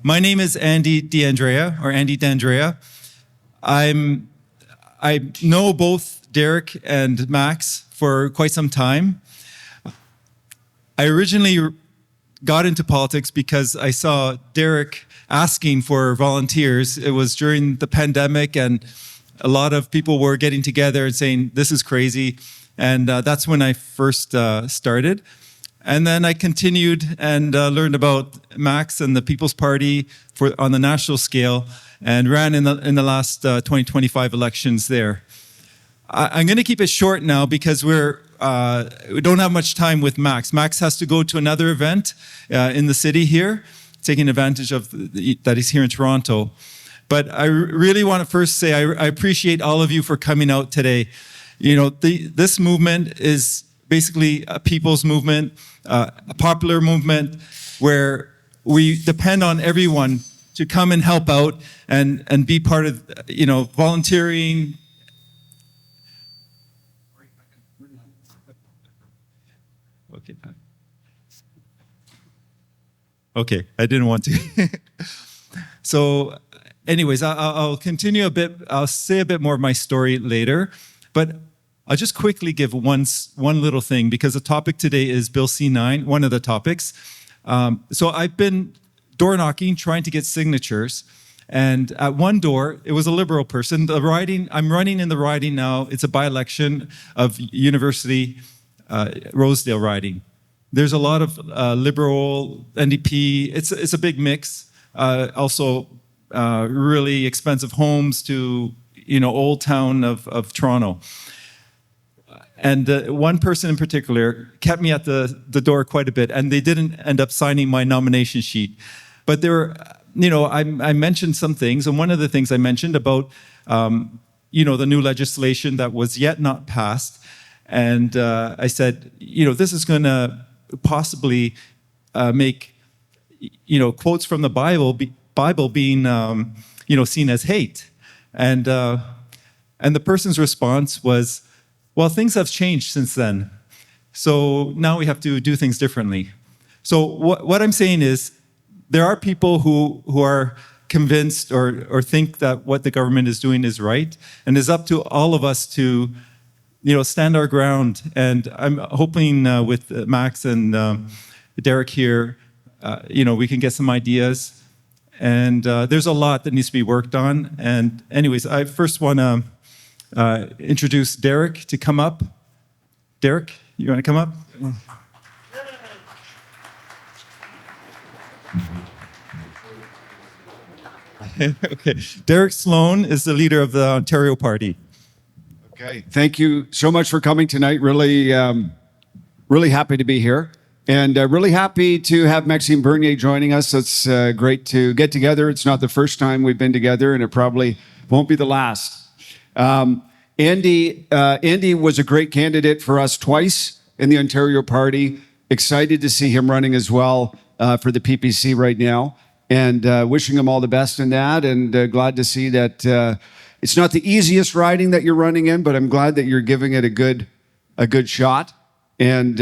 My name is Andy D'Andrea, or Andy D'Andrea. I know both Derek and Max for quite some time. I originally got into politics because I saw Derek asking for volunteers. It was during the pandemic, and a lot of people were getting together and saying, this is crazy. And that's when I first started. And then I continued and learned about Max and the People's Party on the national scale, and ran in the last 2025 elections there. I'm going to keep it short now because we don't have much time with Max. Max has to go to another event in the city here, taking advantage of that he's here in Toronto. But I really want to first say I appreciate all of you for coming out today. You know, this movement is basically a people's movement, a popular movement where we depend on everyone to come and help out and be part of, volunteering. Okay, I didn't want to. So anyways, I'll continue a bit. I'll say a bit more of my story later, but I'll just quickly give one little thing, because the topic today is Bill C-9, one of the topics. So I've been door knocking, trying to get signatures. And at one door, it was a Liberal person. I'm running in the riding now. It's a by-election of University Rosedale riding. There's a lot of Liberal, NDP. It's a big mix. Also, really expensive homes to, Old Town of Toronto. And one person in particular kept me at the door quite a bit, and they didn't end up signing my nomination sheet. But there were, I mentioned some things, and one of the things I mentioned about, the new legislation that was yet not passed. And I said, this is going to possibly make, quotes from the Bible being, seen as hate. And the person's response was, well, things have changed since then. So now we have to do things differently. So what I'm saying is, there are people who are convinced or think that what the government is doing is right, and it's up to all of us to, stand our ground. And I'm hoping with Max and Derek here, we can get some ideas. And there's a lot that needs to be worked on. And anyways, I first want to introduce Derek to come up. Derek, you want to come up? Okay. Derek Sloan is the leader of the Ontario Party. Okay. Thank you so much for coming tonight. Really happy to be here. And really happy to have Maxime Bernier joining us. It's great to get together. It's not the first time we've been together, and it probably won't be the last. Andy was a great candidate for us twice in the Ontario Party. Excited to see him running as well for the PPC right now, and wishing him all the best in that. And glad to see that it's not the easiest riding that you're running in, but I'm glad that you're giving it a good shot. And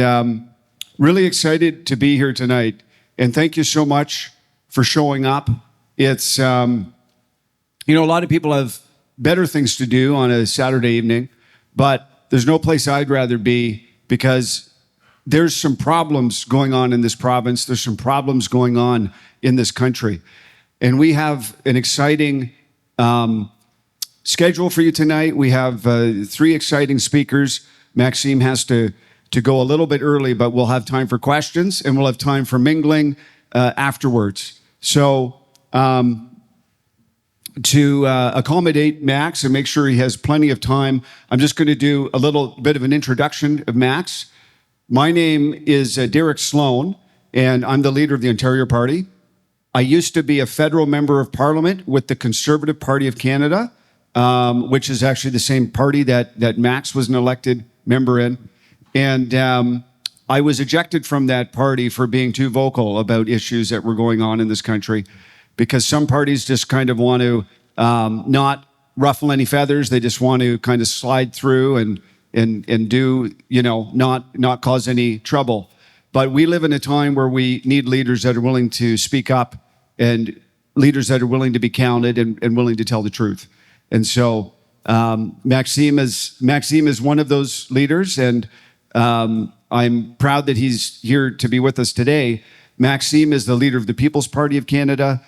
really excited to be here tonight. And thank you so much for showing up. It's a lot of people have better things to do on a Saturday evening, but there's no place I'd rather be, because there's some problems going on in this province. There's some problems going on in this country. And we have an exciting schedule for you tonight. We have 3 exciting speakers. Maxime has to go a little bit early, but we'll have time for questions, and we'll have time for mingling afterwards. So, to accommodate Max and make sure he has plenty of time, I'm just going to do a little bit of an introduction of Max. My name is Derek Sloan, and I'm the leader of the Ontario Party. I used to be a federal member of Parliament with the Conservative Party of Canada, which is actually the same party that Max was an elected member in. And I was ejected from that party for being too vocal about issues that were going on in this country, because some parties just kind of want to not ruffle any feathers. They just want to kind of slide through and do, not cause any trouble. But we live in a time where we need leaders that are willing to speak up and leaders that are willing to be counted and willing to tell the truth. And so Maxime is one of those leaders, and I'm proud that he's here to be with us today. Maxime is the leader of the People's Party of Canada.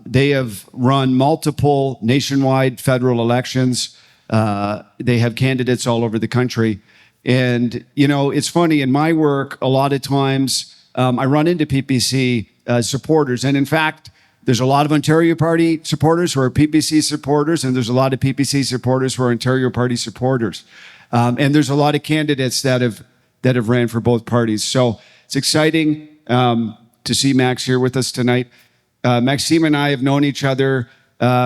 They have run multiple nationwide federal elections. They have candidates all over the country. And, you know, it's funny, in my work, a lot of times I run into PPC supporters. And in fact, there's a lot of Ontario Party supporters who are PPC supporters, and there's a lot of PPC supporters who are Ontario Party supporters. And there's a lot of candidates that have ran for both parties. So it's exciting to see Max here with us tonight. Maxime and I have known each other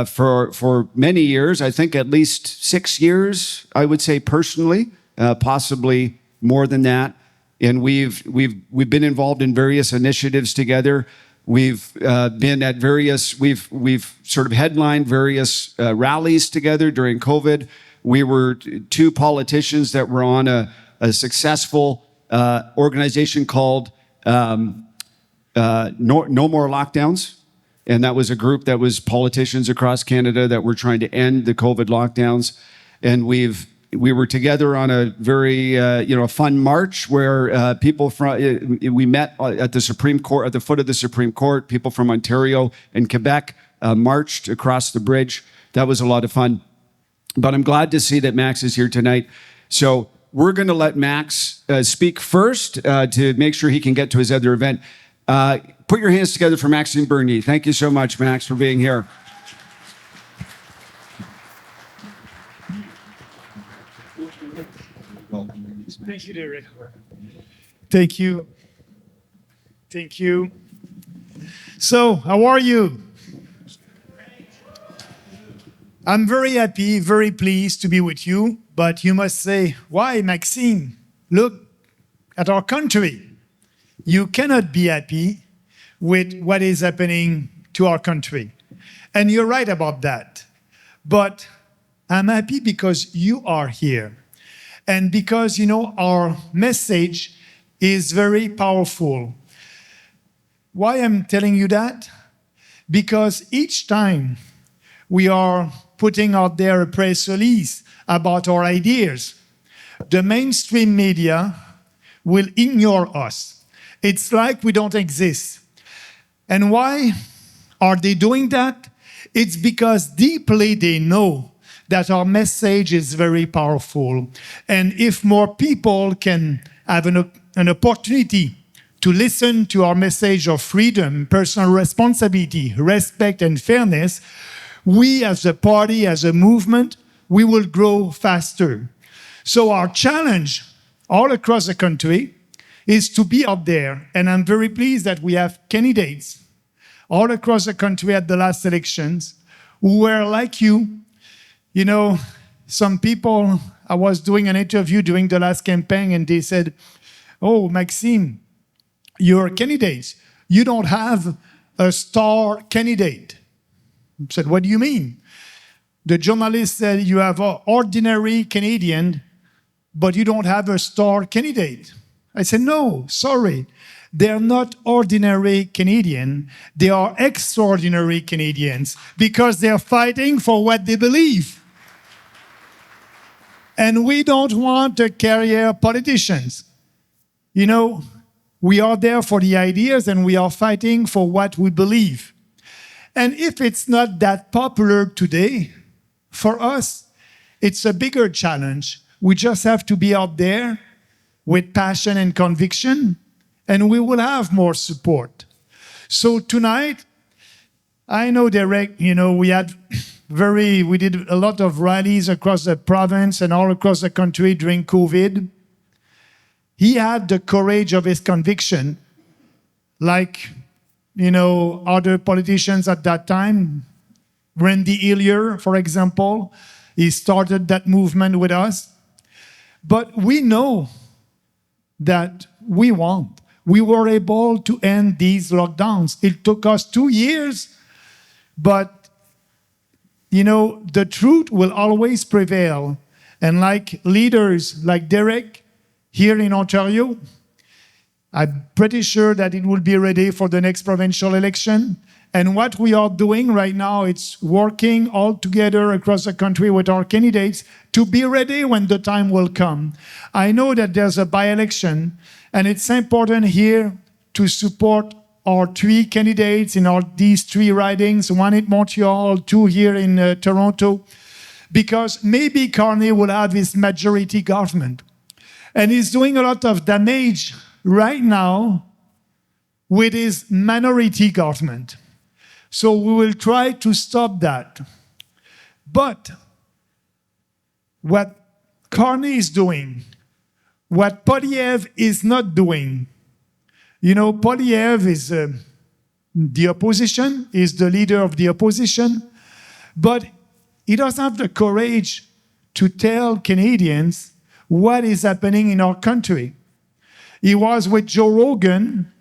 for many years. I think at least 6 years, I would say personally, possibly more than that. And we've been involved in various initiatives together. We've been at various. We've sort of headlined various rallies together during COVID. We were two politicians that were on a successful organization called No More Lockdowns. And that was a group that was politicians across Canada that were trying to end the COVID lockdowns. And we were together on a very fun march where people from we met at the Supreme Court, at the foot of the Supreme Court. People from Ontario and Quebec marched across the bridge. That was a lot of fun. But I'm glad to see that Max is here tonight. So we're going to let Max speak first to make sure he can get to his other event. Put your hands together for Maxime Bernier. Thank you so much, Max, for being here. Thank you, Derek. Thank you. Thank you. So, how are you? I'm very happy, very pleased to be with you, but you must say, why, Maxime? Look at our country. You cannot be happy with what is happening to our country. And you're right about that. But I'm happy because you are here. And because, our message is very powerful. Why I'm telling you that? Because each time we are putting out there a press release about our ideas, the mainstream media will ignore us. It's like we don't exist. And why are they doing that? It's because deeply they know that our message is very powerful. And if more people can have an opportunity to listen to our message of freedom, personal responsibility, respect, and fairness, we as a party, as a movement, we will grow faster. So our challenge all across the country is to be out there. And I'm very pleased that we have candidates all across the country at the last elections who were like you. Some people, I was doing an interview during the last campaign and they said, oh, Maxime, you're a candidate. You don't have a star candidate. I said, what do you mean? The journalist said, you have an ordinary Canadian, but you don't have a star candidate. I said, no, sorry. They're not ordinary Canadian. They are extraordinary Canadians because they're fighting for what they believe. And we don't want career politicians. We are there for the ideas and we are fighting for what we believe. And if it's not that popular today, for us, it's a bigger challenge. We just have to be out there with passion and conviction, and we will have more support. So tonight, I know, Derek, we did a lot of rallies across the province and all across the country during COVID. He had the courage of his conviction, like, other politicians at that time. Randy Hillier, for example, he started that movement with us. But we know that we won. We were able to end these lockdowns. It took us 2 years, but, the truth will always prevail. And like leaders like Derek here in Ontario, I'm pretty sure that it will be ready for the next provincial election. And what we are doing right now, it's working all together across the country with our candidates to be ready when the time will come. I know that there's a by-election, and it's important here to support our 3 candidates in these 3 ridings, 1 in Montreal, 2 here in Toronto, because maybe Carney will have his majority government. And he's doing a lot of damage right now with his minority government. So we will try to stop that. But what Carney is doing, what Poilievre is not doing, you know, Poilievre is the opposition, is the leader of the opposition, but he doesn't have the courage to tell Canadians what is happening in our country. He was with Joe Rogan,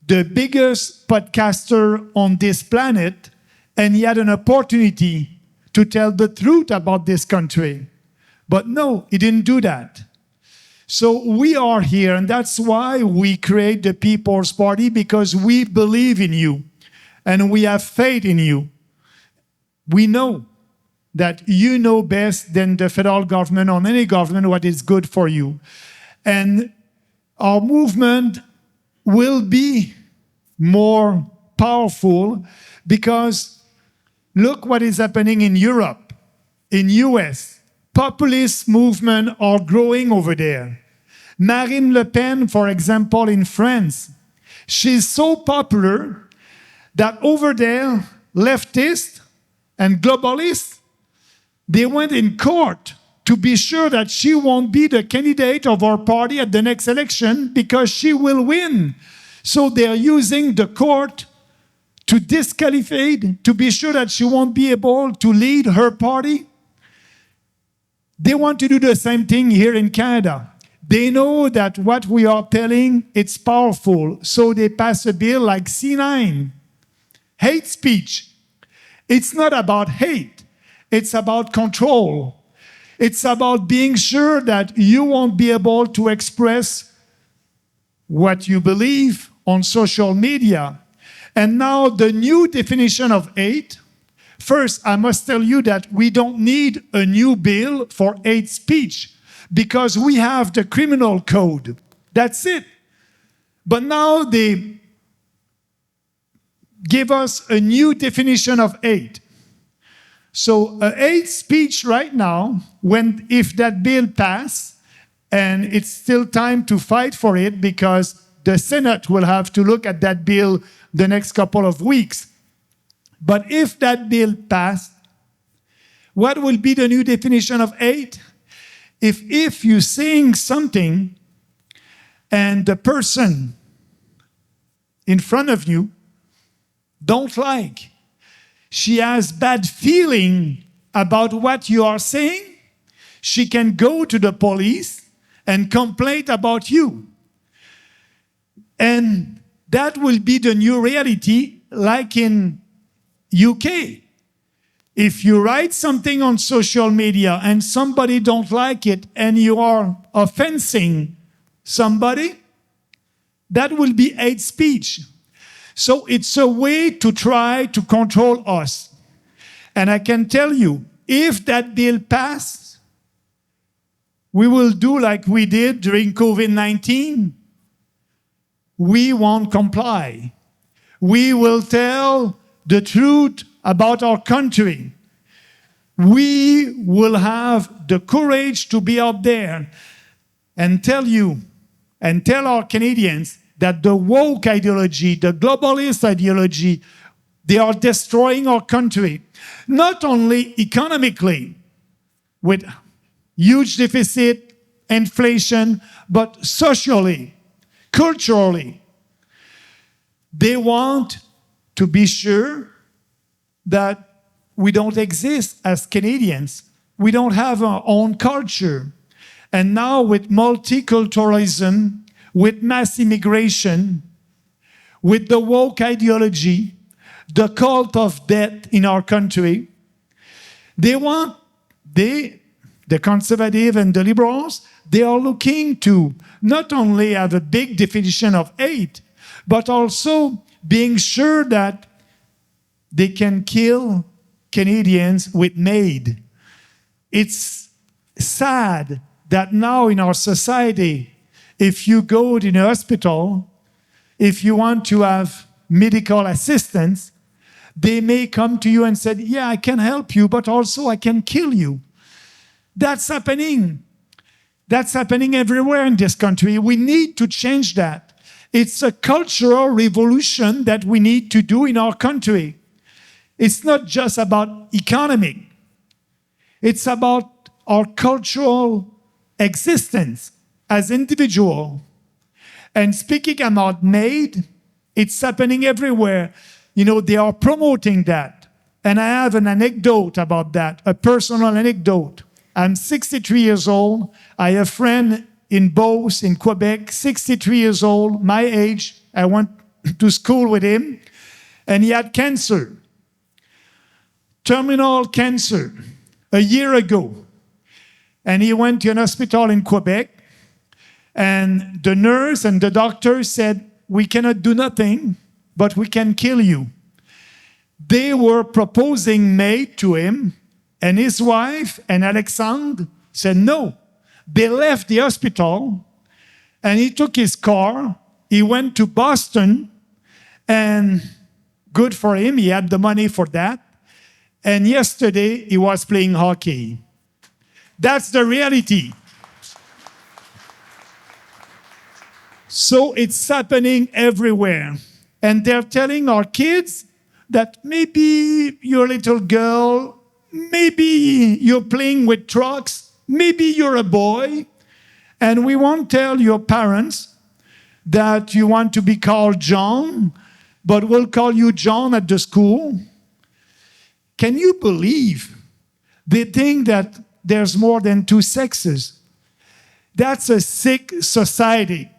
the biggest podcaster on this planet, and he had an opportunity to tell the truth about this country. But no, he didn't do that. So we are here, and that's why we create the People's Party, because we believe in you, and we have faith in you. We know that you know best than the federal government or any government what is good for you. And our movement will be more powerful because look what is happening in Europe, in US. Populist movements are growing over there. Marine Le Pen, for example, in France, she's so popular that over there, leftists and globalists, they went in court to be sure that she won't be the candidate of our party at the next election because she will win. So they're using the court to disqualify, to be sure that she won't be able to lead her party. They want to do the same thing here in Canada. They know that what we are telling, it's powerful. So they pass a bill like C9, hate speech. It's not about hate. It's about control. It's about being sure that you won't be able to express what you believe on social media. And now the new definition of hate. First, I must tell you that we don't need a new bill for hate speech because we have the criminal code. That's it. But now they give us a new definition of hate. So hate speech right now, if that bill passes, and it's still time to fight for it because the Senate will have to look at that bill the next couple of weeks. But if that bill passed, what will be the new definition of hate? If you're saying something and the person in front of you don't like, she has bad feeling about what you are saying, she can go to the police and complain about you. And that will be the new reality, like in UK. If you write something on social media and somebody don't like it and you are offending somebody, that will be hate speech. So it's a way to try to control us. And I can tell you, if that bill passes, we will do like we did during COVID-19. We won't comply. We will tell the truth about our country. We will have the courage to be out there and tell you and tell our Canadians that the woke ideology, the globalist ideology, they are destroying our country. Not only economically, with huge deficit, inflation, but socially, culturally. They want to be sure that we don't exist as Canadians. We don't have our own culture. And now with multiculturalism, with mass immigration, with the woke ideology, the cult of death in our country, the conservative and the liberals, they are looking to not only have a big definition of hate, but also being sure that they can kill Canadians with MAID. It's sad that now in our society, if you go to the hospital, if you want to have medical assistance, they may come to you and say, yeah, I can help you, but also I can kill you. That's happening. That's happening everywhere in this country. We need to change that. It's a cultural revolution that we need to do in our country. It's not just about economic. It's about our cultural existence as individual. And speaking about MAID, it's happening everywhere. You know, they are promoting that. And I have an anecdote about that, a personal anecdote. I'm 63 years old. I have a friend in Beauce, in Quebec, 63 years old, my age. I went to school with him, and he had cancer, terminal cancer, a year ago. And he went to an hospital in Quebec, and the nurse and the doctor said, we cannot do nothing, but we can kill you. They were proposing MAID to him, and his wife and Alexandre said no. They left the hospital, and he took his car. He went to Boston, and good for him, he had the money for that. And yesterday, he was playing hockey. That's the reality. So it's happening everywhere. And they're telling our kids that maybe you're a little girl, maybe you're playing with trucks, maybe you're a boy, and we won't tell your parents that you want to be called John, but we'll call you John at the school. Can you believe they think that there's more than two sexes? That's a sick society,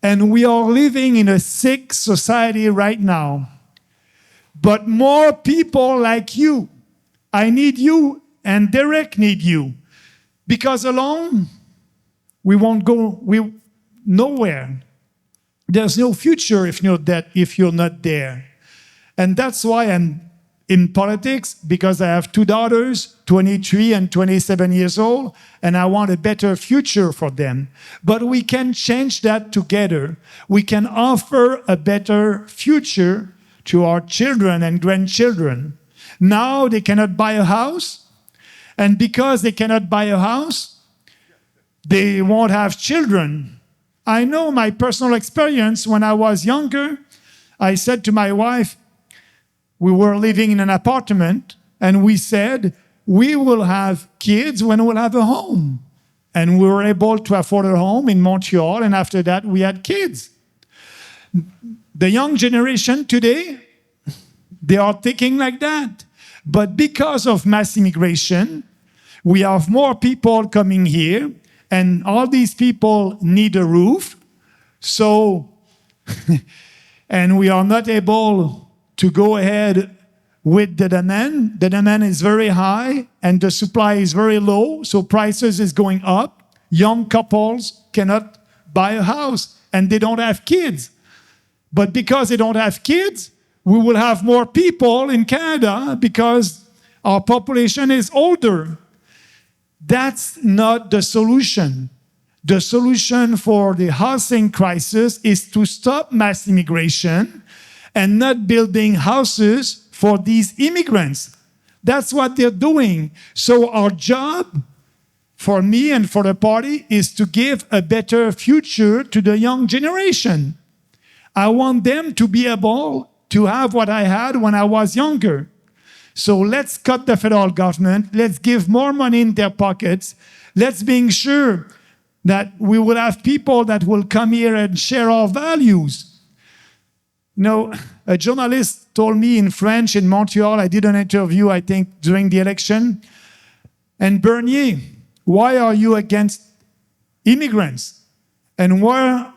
and we are living in a sick society right now. But more people like you, I need you, and Derek need you. Because alone, we won't go nowhere. There's no future if you're not there. And that's why I'm in politics, because I have two daughters, 23 and 27 years old, and I want a better future for them. But we can change that together. We can offer a better future to our children and grandchildren. Now they cannot buy a house, and because they cannot buy a house, they won't have children. I know my personal experience when I was younger. I said to my wife, we were living in an apartment, and we said, we will have kids when we'll have a home. And we were able to afford a home in Montreal, and after that, we had kids. The young generation today, they are thinking like that. But because of mass immigration, we have more people coming here, and all these people need a roof. So, and we are not able to go ahead with the demand. The demand is very high, and the supply is very low, so prices is going up. Young couples cannot buy a house, and they don't have kids. But because they don't have kids, we will have more people in Canada because our population is older. That's not the solution. The solution for the housing crisis is to stop mass immigration and not building houses for these immigrants. That's what they're doing. So our job, for me and for the party, is to give a better future to the young generation. I want them to be able to have what I had when I was younger. So let's cut the federal government. Let's give more money in their pockets. Let's be sure that we will have people that will come here and share our values. You know, a journalist told me in French in Montreal, I did an interview, I think, during the election, and Bernier, why are you against immigrants? And why,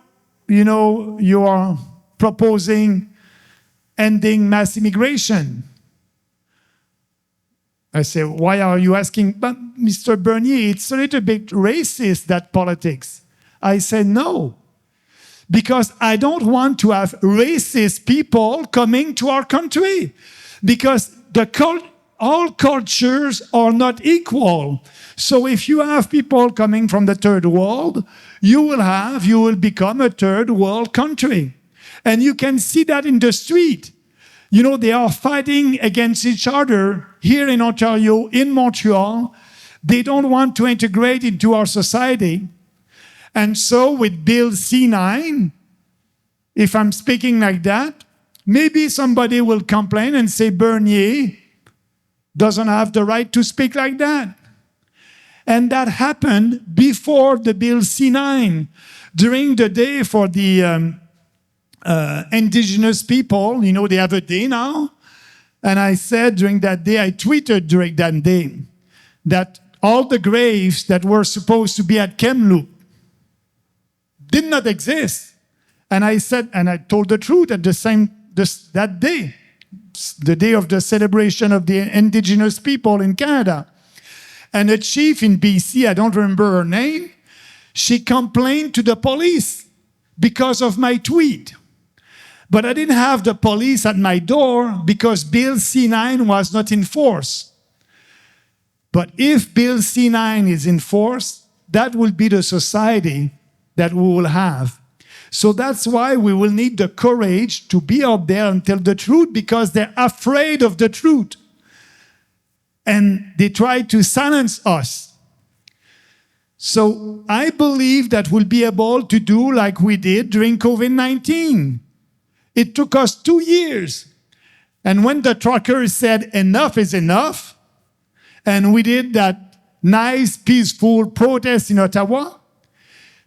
you are proposing ending mass immigration? I say, why are you asking? But Mr. Bernier, it's a little bit racist, that politics. I said, no, because I don't want to have racist people coming to our country. because all cultures are not equal. So if you have people coming from the third world, you will become a third world country. And you can see that in the street. They are fighting against each other here in Ontario, in Montreal. They don't want to integrate into our society. And so with Bill C9, if I'm speaking like that, maybe somebody will complain and say Bernier doesn't have the right to speak like that. And that happened before the Bill C9. During the day for the indigenous people, they have a day now. And I said during that day, I tweeted during that day, that all the graves that were supposed to be at Kamloops did not exist. And I said, and I told the truth at that day, the day of the celebration of the indigenous people in Canada. And a chief in BC, I don't remember her name, she complained to the police because of my tweet. But I didn't have the police at my door because Bill C9 was not in force. But if Bill C9 is in force, that will be the society that we will have. So that's why we will need the courage to be out there and tell the truth, because they're afraid of the truth. And they try to silence us. So I believe that we'll be able to do like we did during COVID-19. It took us 2 years. And when the truckers said enough is enough, and we did that nice, peaceful protest in Ottawa,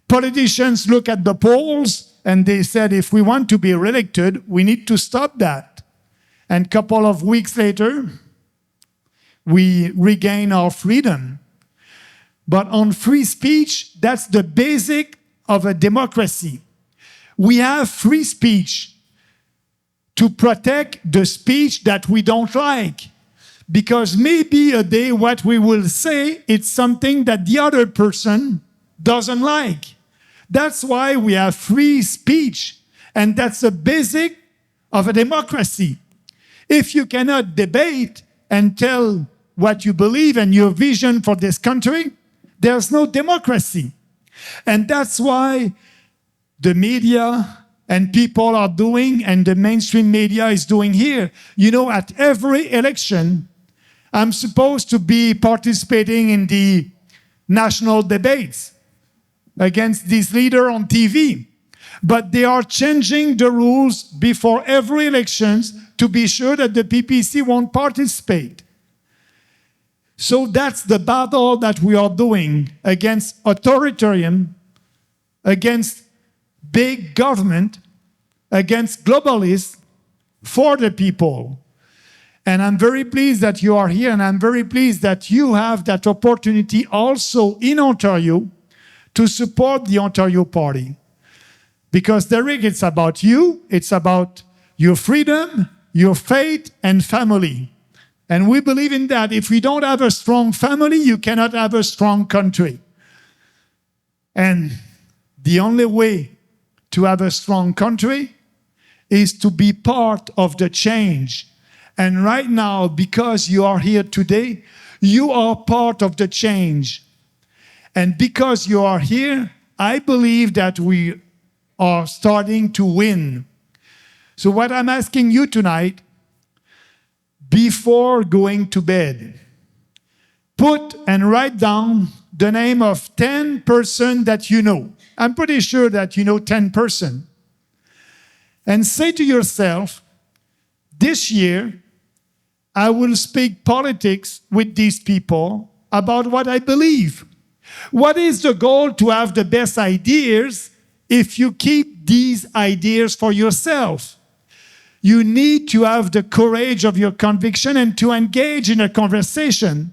politicians look at the polls and they said, if we want to be reelected, we need to stop that. And a couple of weeks later, we regain our freedom. But on free speech, that's the basic of a democracy. We have free speech to protect the speech that we don't like. Because maybe a day what we will say, it's something that the other person doesn't like. That's why we have free speech. And that's the basic of a democracy. If you cannot debate and tell what you believe and your vision for this country, there's no democracy. And that's why the media and people are doing, and the mainstream media is doing here. At every election, I'm supposed to be participating in the national debates against this leader on TV. But they are changing the rules before every election to be sure that the PPC won't participate. So that's the battle that we are doing against authoritarian, against big government, against globalists, for the people. And I'm very pleased that you are here, and I'm very pleased that you have that opportunity also in Ontario to support the Ontario Party. Because, Derek, it's about you, it's about your freedom, your faith, and family. And we believe in that. If we don't have a strong family, you cannot have a strong country. And the only way to have a strong country is to be part of the change. And right now, because you are here today, you are part of the change. And because you are here, I believe that we are starting to win. So what I'm asking you tonight, before going to bed, put and write down the name of 10 persons that you know. I'm pretty sure that you know 10 persons. And say to yourself, this year, I will speak politics with these people about what I believe. What is the goal? To have the best ideas if you keep these ideas for yourself. You need to have the courage of your conviction and to engage in a conversation.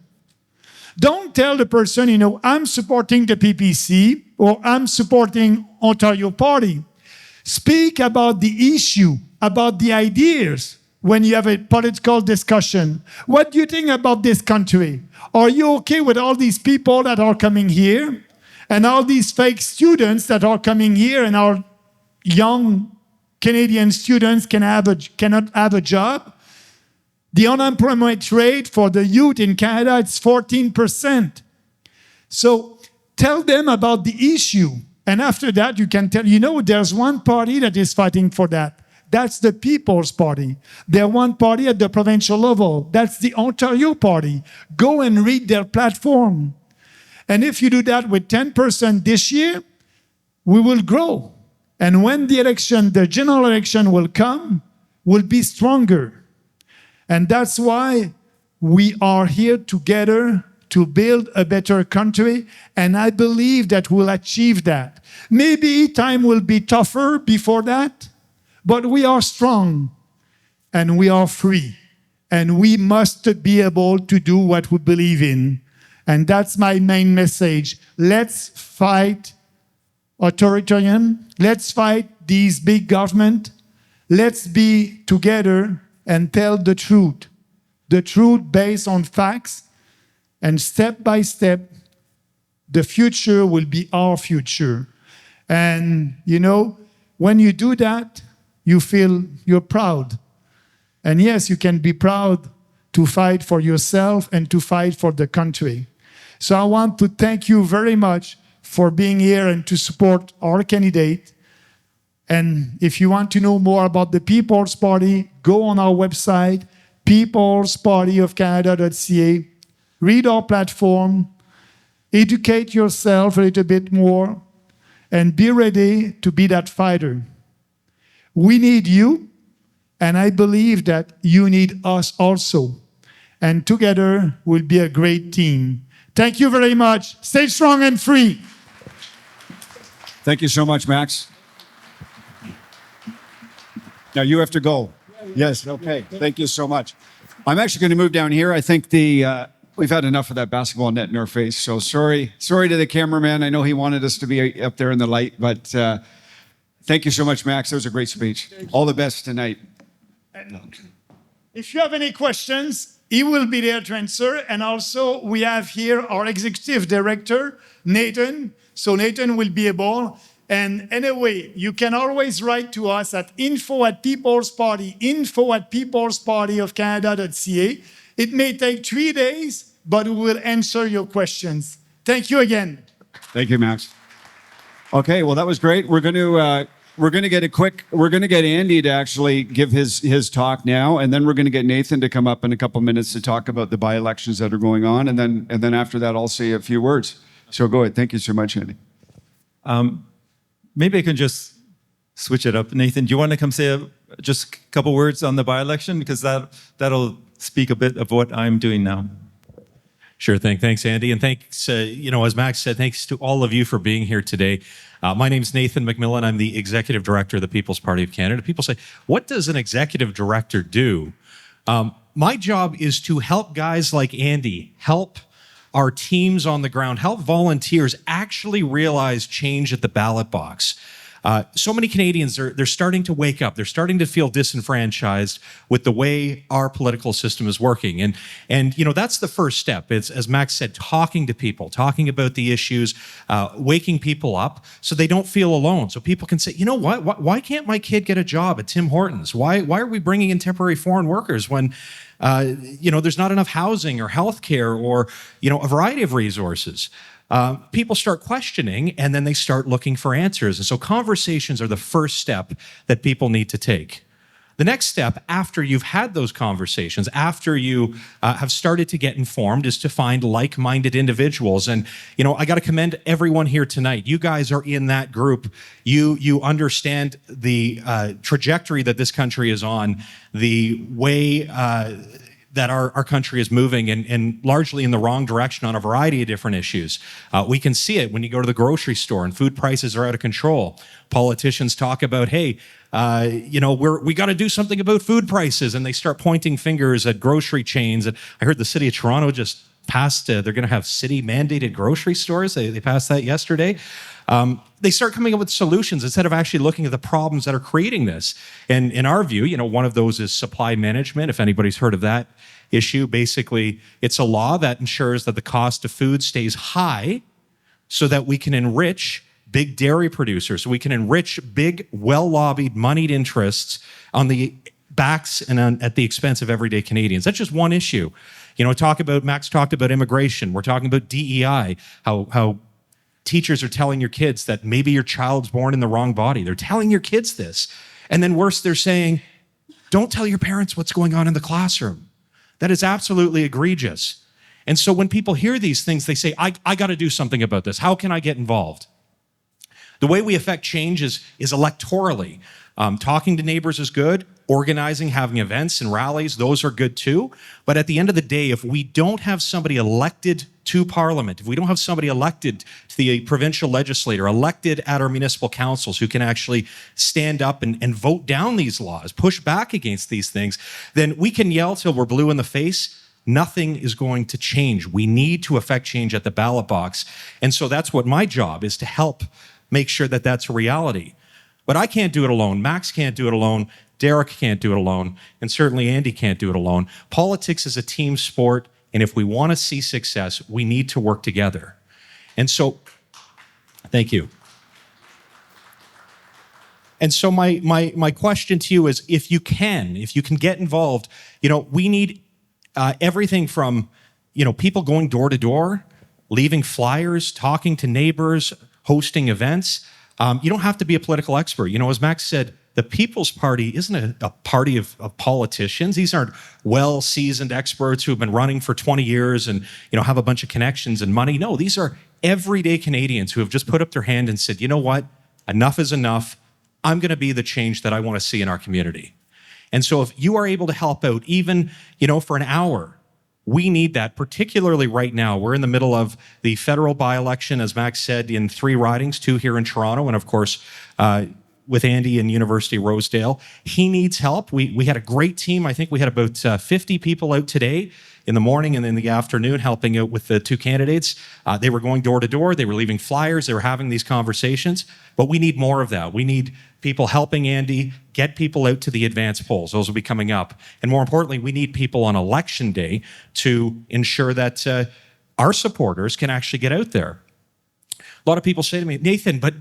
Don't tell the person, I'm supporting the PPC or I'm supporting Ontario Party. Speak about the issue, about the ideas when you have a political discussion. What do you think about this country? Are you okay with all these people that are coming here and all these fake students that are coming here, and our young Canadian students cannot have a job? The unemployment rate for the youth in Canada is 14%. So tell them about the issue. And after that, you can tell, there's one party that is fighting for that. That's the People's Party. There's one party at the provincial level. That's the Ontario Party. Go and read their platform. And if you do that with 10% this year, we will grow. And when the general election will come, we'll be stronger. And that's why we are here together to build a better country. And I believe that we'll achieve that. Maybe time will be tougher before that, but we are strong and we are free. And we must be able to do what we believe in. And that's my main message. Let's fight authoritarian. Let's fight these big government. Let's be together and tell the truth based on facts, and step by step, the future will be our future. And, when you do that, you feel you're proud. And yes, you can be proud to fight for yourself and to fight for the country. So I want to thank you very much for being here and to support our candidate. And if you want to know more about the People's Party, go on our website, peoplespartyofcanada.ca. Read our platform, educate yourself a little bit more, and be ready to be that fighter. We need you, and I believe that you need us also. And together, we'll be a great team. Thank you very much. Stay strong and free. Thank you so much, Max. Now you have to go. Yes, okay. Thank you so much. I'm actually going to move down here. I think we've had enough of that basketball net in our face. So sorry to the cameraman. I know he wanted us to be up there in the light, but thank you so much, Max. That was a great speech. All the best tonight. And if you have any questions, he will be there to answer. And also, we have here our executive director, Nathan. So Nathan will be able. And anyway, you can always write to us at info@peoplespartyofcanada.ca. It may take 3 days, but we will answer your questions. Thank you again. Thank you, Max. Okay, well, that was great. We're going to get Andy to actually give his talk now, and then we're going to get Nathan to come up in a couple minutes to talk about the by-elections that are going on, and then after that, I'll say a few words. So go ahead. Thank you so much, Andy. Maybe I can just switch it up. Nathan, do you want to come say just a couple words on the by-election? Because that'll speak a bit of what I'm doing now. Sure thing. Thanks, Andy. And thanks, as Max said, thanks to all of you for being here today. My name's Nathan McMillan. I'm the Executive Director of the People's Party of Canada. People say, what does an Executive Director do? My job is to help guys like Andy, help our teams on the ground, help volunteers actually realize change at the ballot box. So many Canadians, they're starting to wake up. They're starting to feel disenfranchised with the way our political system is working. And that's the first step. It's, as Max said, talking to people, talking about the issues, waking people up so they don't feel alone. So people can say, you know what? Why can't my kid get a job at Tim Hortons? Why are we bringing in temporary foreign workers when there's not enough housing or healthcare or, a variety of resources? People start questioning and then they start looking for answers. And so conversations are the first step that people need to take. The next step after you've had those conversations, after you have started to get informed, is to find like-minded individuals. And, I got to commend everyone here tonight. You guys are in that group. You understand the trajectory that this country is on, the way that our country is moving and largely in the wrong direction on a variety of different issues. We can see it when you go to the grocery store and food prices are out of control. Politicians talk about, hey, we got to do something about food prices, and they start pointing fingers at grocery chains. And I heard the city of Toronto just passed, they're going to have city-mandated grocery stores. They passed that yesterday. They start coming up with solutions instead of actually looking at the problems that are creating this. And in our view, one of those is supply management. If anybody's heard of that issue, basically, it's a law that ensures that the cost of food stays high so that we can enrich big dairy producers, so we can enrich big, well-lobbied, moneyed interests on the backs and at the expense of everyday Canadians. That's just one issue. Max talked about immigration. We're talking about DEI, how teachers are telling your kids that maybe your child's born in the wrong body. They're telling your kids this. And then worse, they're saying, don't tell your parents what's going on in the classroom. That is absolutely egregious. And so when people hear these things, they say, I got to do something about this. How can I get involved? The way we affect change is electorally. Talking to neighbors is good. Organizing, having events and rallies, those are good too. But at the end of the day, if we don't have somebody elected to Parliament, if we don't have somebody elected to the provincial legislature, elected at our municipal councils who can actually stand up and vote down these laws, push back against these things, then we can yell till we're blue in the face. Nothing is going to change. We need to affect change at the ballot box. And so that's what my job is, to help make sure that that's a reality. But I can't do it alone. Max can't do it alone. Derek can't do it alone. And certainly Andy can't do it alone. Politics is a team sport. And if we want to see success, we need to work together. And so, thank you. And so my question to you is, if you can get involved, we need everything from, people going door to door, leaving flyers, talking to neighbors, hosting events. You don't have to be a political expert. As Max said, the People's Party isn't a party of politicians. These aren't well-seasoned experts who have been running for 20 years and have a bunch of connections and money. No, these are everyday Canadians who have just put up their hand and said, you know what? Enough is enough. I'm going to be the change that I want to see in our community. And so if you are able to help out even, for an hour, we need that, particularly right now. We're in the middle of the federal by-election, as Max said, in 3 ridings, 2 here in Toronto, and of course, with Andy in University of Rosedale. He needs help. We had a great team. I think we had about 50 people out today in the morning and in the afternoon helping out with the 2 candidates. They were going door to door. They were leaving flyers. They were having these conversations. But we need more of that. We need people helping Andy get people out to the advanced polls. Those will be coming up. And more importantly, we need people on election day to ensure that our supporters can actually get out there. A lot of people say to me, Nathan, but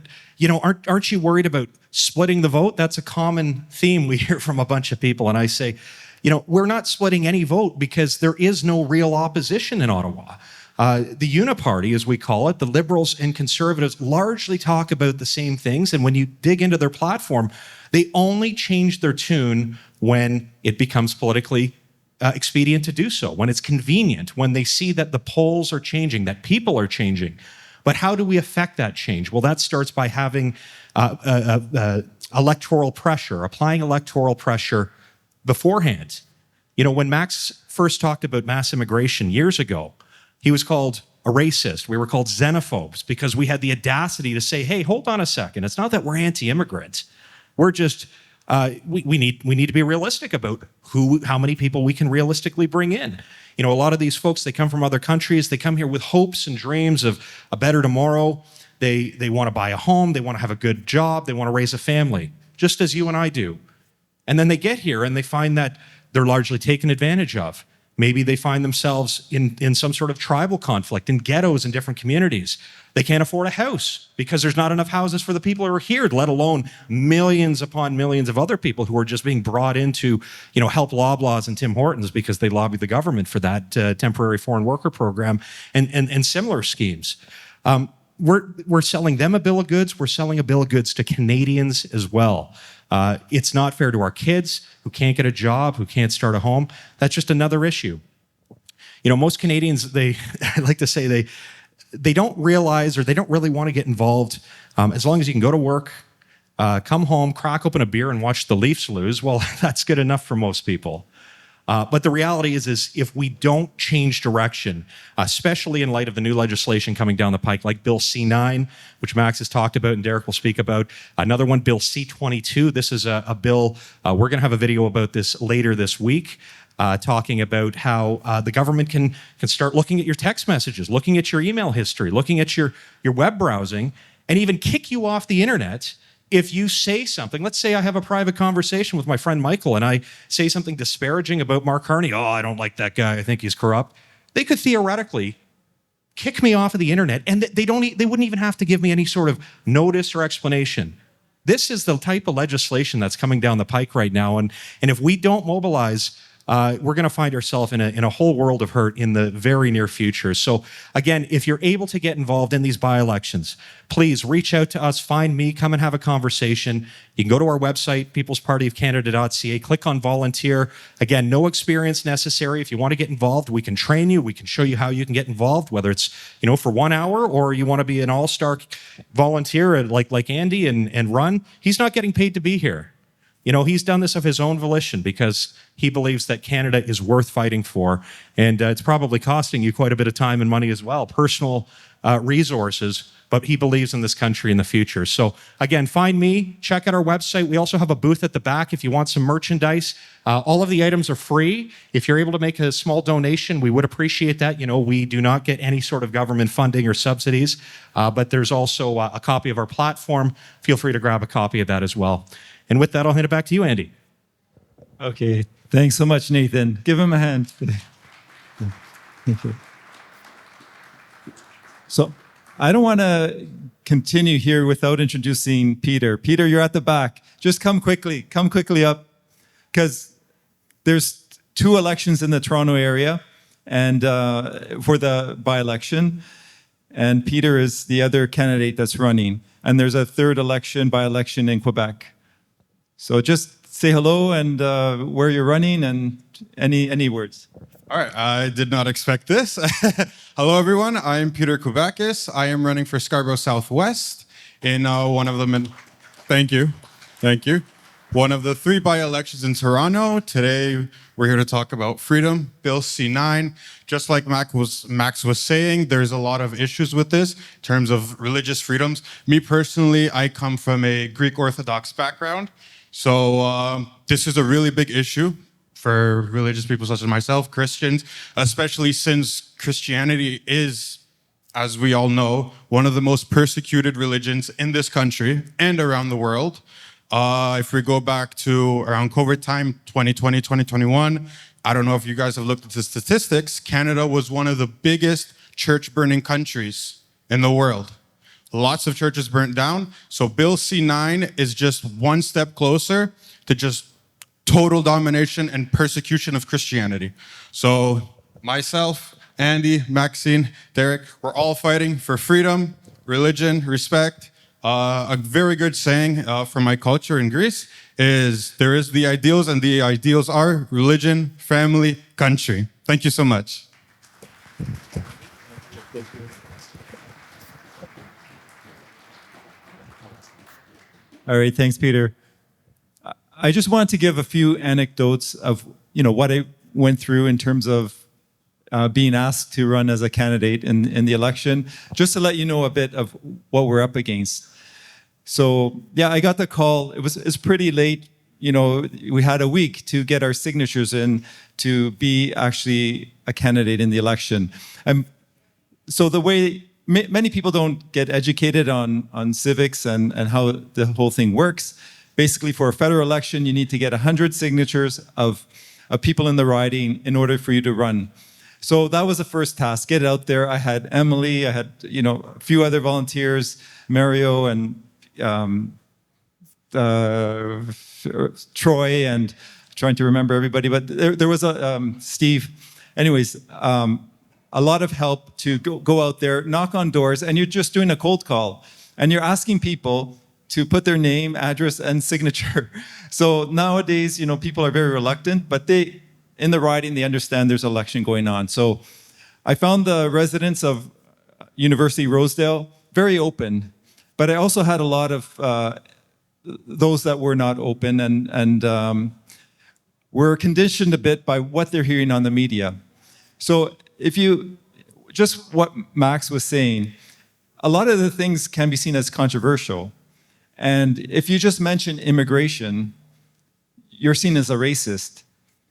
aren't you worried about splitting the vote? That's a common theme we hear from a bunch of people. And I say, we're not splitting any vote because there is no real opposition in Ottawa. The Uniparty, as we call it, the Liberals and Conservatives largely talk about the same things. And when you dig into their platform, they only change their tune when it becomes politically expedient to do so, when it's convenient, when they see that the polls are changing, that people are changing. But how do we affect that change? Well, that starts by having electoral pressure, applying electoral pressure beforehand. When Max first talked about mass immigration years ago, he was called a racist. We were called xenophobes because we had the audacity to say, hey, hold on a second. It's not that we're anti-immigrant. We're just, we need to be realistic about how many people we can realistically bring in. A lot of these folks, they come from other countries. They come here with hopes and dreams of a better tomorrow. They want to buy a home. They want to have a good job. They want to raise a family, just as you and I do. And then they get here and they find that they're largely taken advantage of. Maybe they find themselves in some sort of tribal conflict, in ghettos in different communities. They can't afford a house because there's not enough houses for the people who are here, let alone millions upon millions of other people who are just being brought in to, help Loblaws and Tim Hortons because they lobbied the government for that temporary foreign worker program and similar schemes. We're selling them a bill of goods. We're selling a bill of goods to Canadians as well. It's not fair to our kids who can't get a job, who can't start a home. That's just another issue. Most Canadians, I like to say they don't realize or they don't really want to get involved. As long as you can go to work, come home, crack open a beer and watch the Leafs lose, well, that's good enough for most people. But the reality is if we don't change direction, especially in light of the new legislation coming down the pike, like Bill C9, which Max has talked about and Derek will speak about, another one, Bill C22. This is a bill, we're going to have a video about this later this week, talking about how the government can start looking at your text messages, looking at your email history, looking at your web browsing, and even kick you off the internet if you say something. Let's say I have a private conversation with my friend Michael and I say something disparaging about Mark Carney. Oh, I don't like that guy. I think he's corrupt. They could theoretically kick me off of the internet and they wouldn't even have to give me any sort of notice or explanation. This is the type of legislation that's coming down the pike right now. And if we don't mobilize, we're going to find ourselves in a whole world of hurt in the very near future. So again, if you're able to get involved in these by-elections, please reach out to us, find me, come and have a conversation. You can go to our website, peoplespartyofcanada.ca, click on volunteer. Again, no experience necessary. If you want to get involved, we can train you. We can show you how you can get involved, whether it's, for 1 hour or you want to be an all-star volunteer like Andy and run. He's not getting paid to be here. He's done this of his own volition because he believes that Canada is worth fighting for. And it's probably costing you quite a bit of time and money as well, personal resources, but he believes in this country in the future. So again, find me, check out our website. We also have a booth at the back if you want some merchandise. All of the items are free. If you're able to make a small donation, we would appreciate that. We do not get any sort of government funding or subsidies, but there's also a copy of our platform. Feel free to grab a copy of that as well. And with that, I'll hand it back to you, Andy. Okay. Thanks so much, Nathan. Give him a hand. Thank you. So I don't want to continue here without introducing Peter. Peter, you're at the back. Just come quickly up, because there's 2 elections in the Toronto area and for the by-election, and Peter is the other candidate that's running. And there's a 3rd election, by-election in Quebec. So just say hello and where you're running and any words. All right, I did not expect this. Hello, everyone. I am Peter Kubakis. I am running for Scarborough Southwest in one of the... Thank you. One of the 3 by-elections in Toronto. Today, we're here to talk about freedom, Bill C-9. Just like Max was saying, there's a lot of issues with this in terms of religious freedoms. Me personally, I come from a Greek Orthodox background. So this is a really big issue for religious people such as myself, Christians, especially since Christianity is, as we all know, one of the most persecuted religions in this country and around the world. If we go back to around COVID time, 2020, 2021, I don't know if you guys have looked at the statistics, Canada was one of the biggest church-burning countries in the world. Lots of churches burnt down. So Bill C-9 is just one step closer to just total domination and persecution of Christianity. So myself, Andy, Maxime, Derek, we're all fighting for freedom, religion, respect. A very good saying from my culture in Greece is there is the ideals, and the ideals are religion, family, country. Thank you so much. All right, thanks, Peter. I just want to give a few anecdotes of what I went through in terms of being asked to run as a candidate in the election, just to let you know a bit of what we're up against. So yeah, I got the call. It's pretty late. We had a week to get our signatures in to be actually a candidate in the election. So the way many people don't get educated on civics and how the whole thing works. Basically, for a federal election, you need to get 100 signatures of people in the riding in order for you to run. So that was the first task, get it out there. I had Emily, I had a few other volunteers, Mario and Troy, and trying to remember everybody, but there was Steve. Anyways, a lot of help to go out there, knock on doors, and you're just doing a cold call. And you're asking people to put their name, address, and signature. So nowadays, people are very reluctant, but in the riding, they understand there's an election going on. So I found the residents of University Rosedale very open, but I also had a lot of those that were not open and were conditioned a bit by what they're hearing on the media. So just what Max was saying, a lot of the things can be seen as controversial. And if you just mention immigration, you're seen as a racist.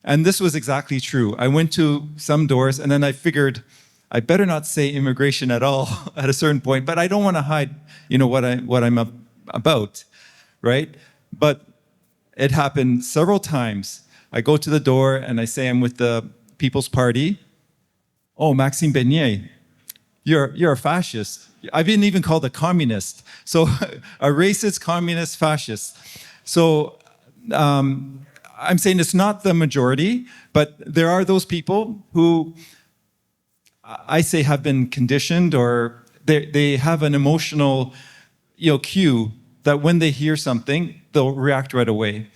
And this was exactly true. I went to some doors and then I figured I better not say immigration at all at a certain point, but I don't want to hide, what I'm about, right? But it happened several times. I go to the door and I say I'm with the People's Party. Oh, Maxime Bernier, you're a fascist. I've been even called a communist. So a racist, communist, fascist. So I'm saying it's not the majority, but there are those people who I say have been conditioned, or they have an emotional, cue that when they hear something, they'll react right away.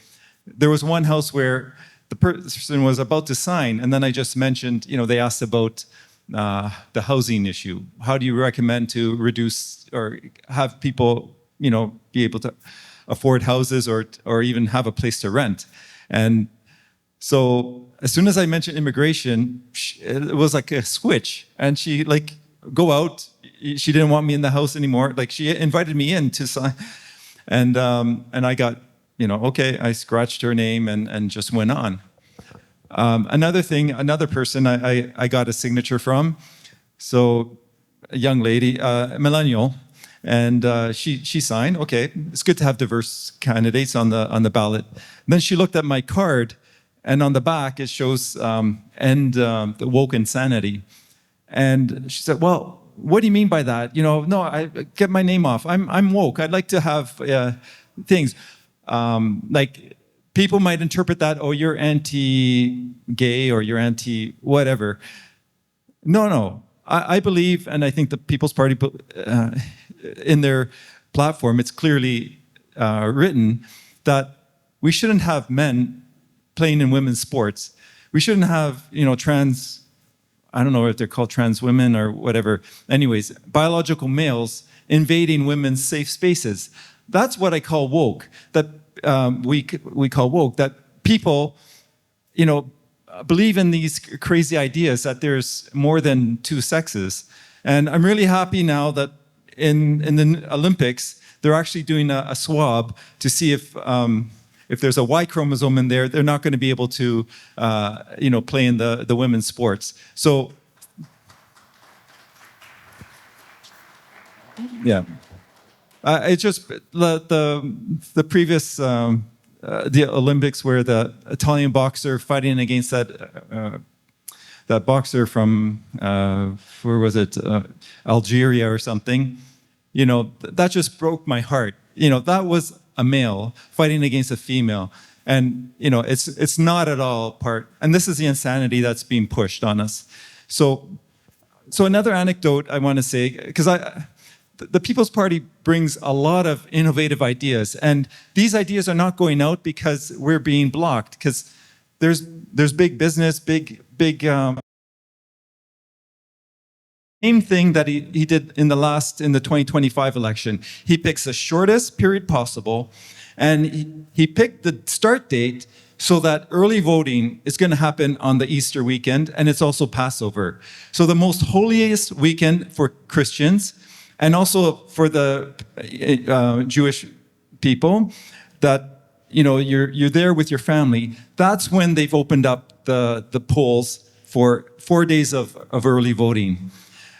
There was one house where the person was about to sign, and then I just mentioned, they asked about the housing issue. How do you recommend to reduce or have people, be able to afford houses or even have a place to rent? And so as soon as I mentioned immigration, it was like a switch, and she go out. She didn't want me in the house anymore. Like, she invited me in to sign, and I got, okay. I scratched her name and just went on. Another person I got a signature from. So a young lady, millennial, and she signed. Okay, it's good to have diverse candidates on the ballot. And then she looked at my card, and on the back it shows end the woke insanity. And she said, "Well, what do you mean by that? No, I get my name off. I'm woke. I'd like to have things like." People might interpret that, oh, you're anti-gay or you're anti-whatever. No. I believe, and I think the People's Party, in their platform, it's clearly written that we shouldn't have men playing in women's sports. We shouldn't have, trans, I don't know if they're called trans women or whatever. Anyways, biological males invading women's safe spaces. That's what I call woke. That we call woke, that people, believe in these crazy ideas that there's more than two sexes. And I'm really happy now that in the Olympics, they're actually doing a swab to see if there's a Y chromosome in there, they're not going to be able to, play in the women's sports. So, yeah. It's just the previous the Olympics where the Italian boxer fighting against that boxer from where was it, Algeria or something. That just broke my heart. That was a male fighting against a female, and it's not at all part. And this is the insanity that's being pushed on us. So another anecdote I want to say, because the People's Party brings a lot of innovative ideas, and these ideas are not going out because we're being blocked. Because there's big business, big same thing that he did in the 2025 election. He picks the shortest period possible, and he picked the start date so that early voting is going to happen on the Easter weekend, and it's also Passover. So the most holiest weekend for Christians. And also for the Jewish people, that you're there with your family. That's when they've opened up the polls for 4 days of early voting,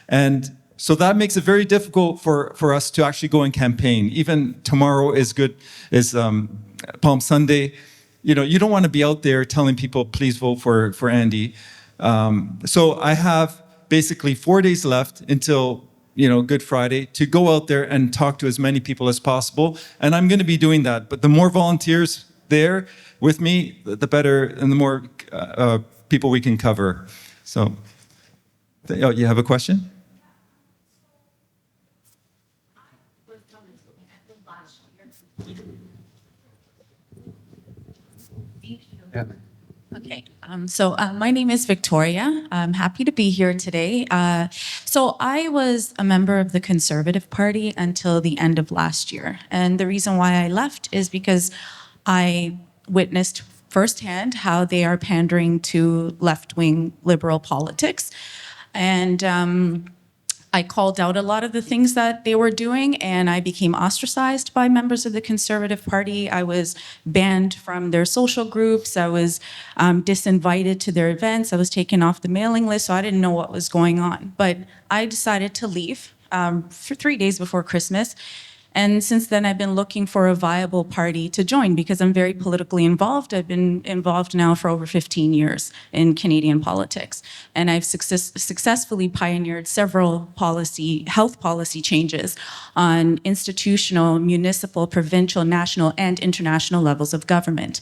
and so that makes it very difficult for us to actually go and campaign. Even tomorrow is Palm Sunday. You don't want to be out there telling people, please vote for Andy. So I have basically 4 days left until Good Friday, to go out there and talk to as many people as possible. And I'm going to be doing that. But the more volunteers there with me, the better, and the more people we can cover. So, you have a question? Okay, my name is Victoria. I'm happy to be here today. So I was a member of the Conservative Party until the end of last year. And the reason why I left is because I witnessed firsthand how they are pandering to left-wing liberal politics. And I called out a lot of the things that they were doing, and I became ostracized by members of the Conservative Party. I was banned from their social groups. I was disinvited to their events. I was taken off the mailing list, so I didn't know what was going on. But I decided to leave for 3 days before Christmas. And since then, I've been looking for a viable party to join because I'm very politically involved. I've been involved now for over 15 years in Canadian politics. And I've successfully pioneered several health policy changes on institutional, municipal, provincial, national, and international levels of government.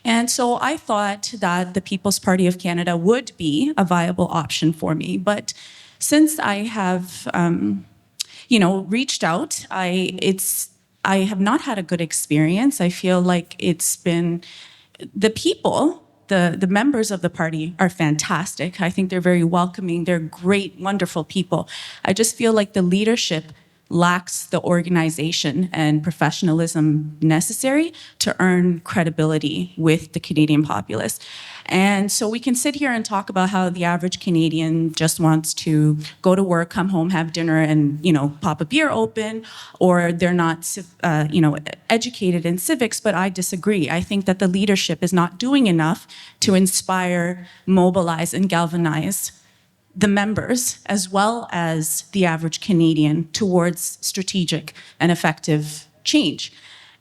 And so I thought that the People's Party of Canada would be a viable option for me. But since I have reached out, I have not had a good experience. I feel like it's been the people, the members of the party are fantastic. I think they're very welcoming. They're great, wonderful people. I just feel like the leadership lacks the organization and professionalism necessary to earn credibility with the Canadian populace. And so we can sit here and talk about how the average Canadian just wants to go to work, come home, have dinner, and pop a beer open, or they're not educated in civics. But I disagree. I think that the leadership is not doing enough to inspire, mobilize, and galvanize the members, as well as the average Canadian, towards strategic and effective change.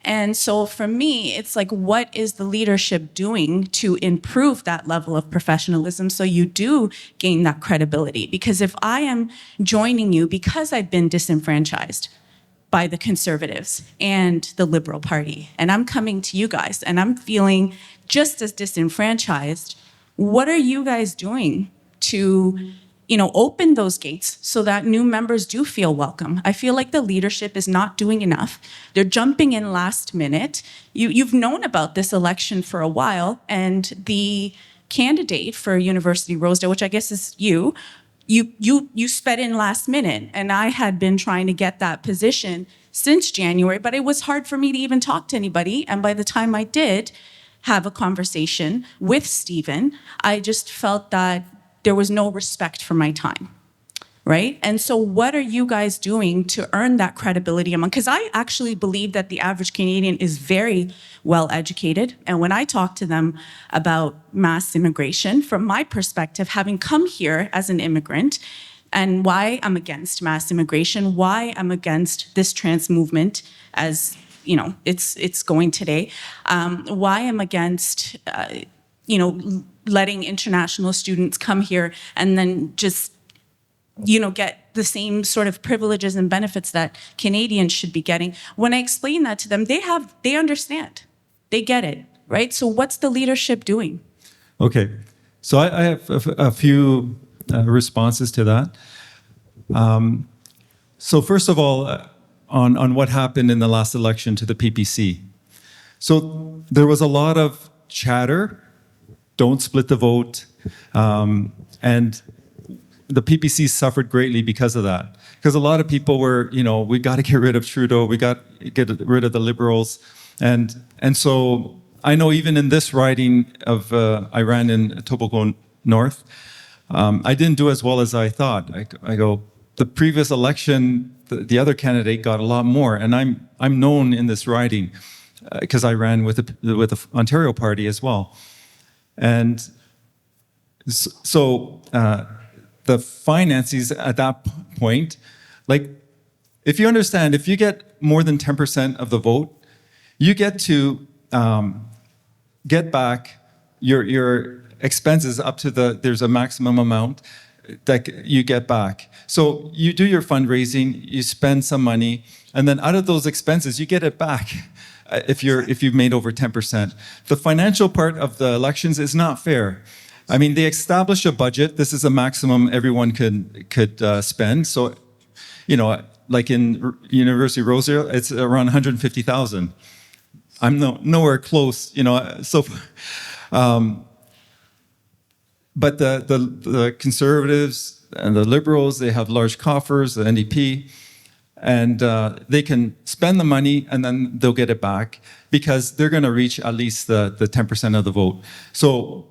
And so for me, it's like, what is the leadership doing to improve that level of professionalism so you do gain that credibility? Because if I am joining you because I've been disenfranchised by the Conservatives and the Liberal Party, and I'm coming to you guys and I'm feeling just as disenfranchised, what are you guys doing to open those gates so that new members do feel welcome? I feel like the leadership is not doing enough. They're jumping in last minute. You've known about this election for a while, and the candidate for University Rosedale, which I guess is you sped in last minute, and I had been trying to get that position since January, but it was hard for me to even talk to anybody, and by the time I did have a conversation with Stephen, I just felt that there was no respect for my time, right? And so what are you guys doing to earn that credibility among, because I actually believe that the average Canadian is very well educated. And when I talk to them about mass immigration, from my perspective, having come here as an immigrant, and why I'm against mass immigration, why I'm against this trans movement as it's going today, why I'm against letting international students come here and then just, get the same sort of privileges and benefits that Canadians should be getting. When I explain that to them, they understand. They get it, right? So what's the leadership doing? Okay, so I have a few responses to that. So first of all, on what happened in the last election to the PPC. So there was a lot of chatter, don't split the vote, and the PPC suffered greatly because of that. Because a lot of people were, we got to get rid of Trudeau, we got to get rid of the Liberals, and so I know even in this riding of I ran in Etobicoke North, I didn't do as well as I thought. I go, the previous election, the other candidate got a lot more, and I'm known in this riding because I ran with the Ontario Party as well. And so the finances at that point, like, if you understand, if you get more than 10% of the vote, you get to get back your expenses up to there's a maximum amount that you get back. So you do your fundraising, you spend some money, and then out of those expenses, you get it back. If you've made over 10%. The financial part of the elections is not fair. I mean, they establish a budget. This is a maximum everyone could spend. So, like in University of Rosedale, it's around 150,000. I'm nowhere close, So, but the Conservatives and the Liberals, they have large coffers. The NDP. And they can spend the money and then they'll get it back because they're going to reach at least the 10% of the vote. So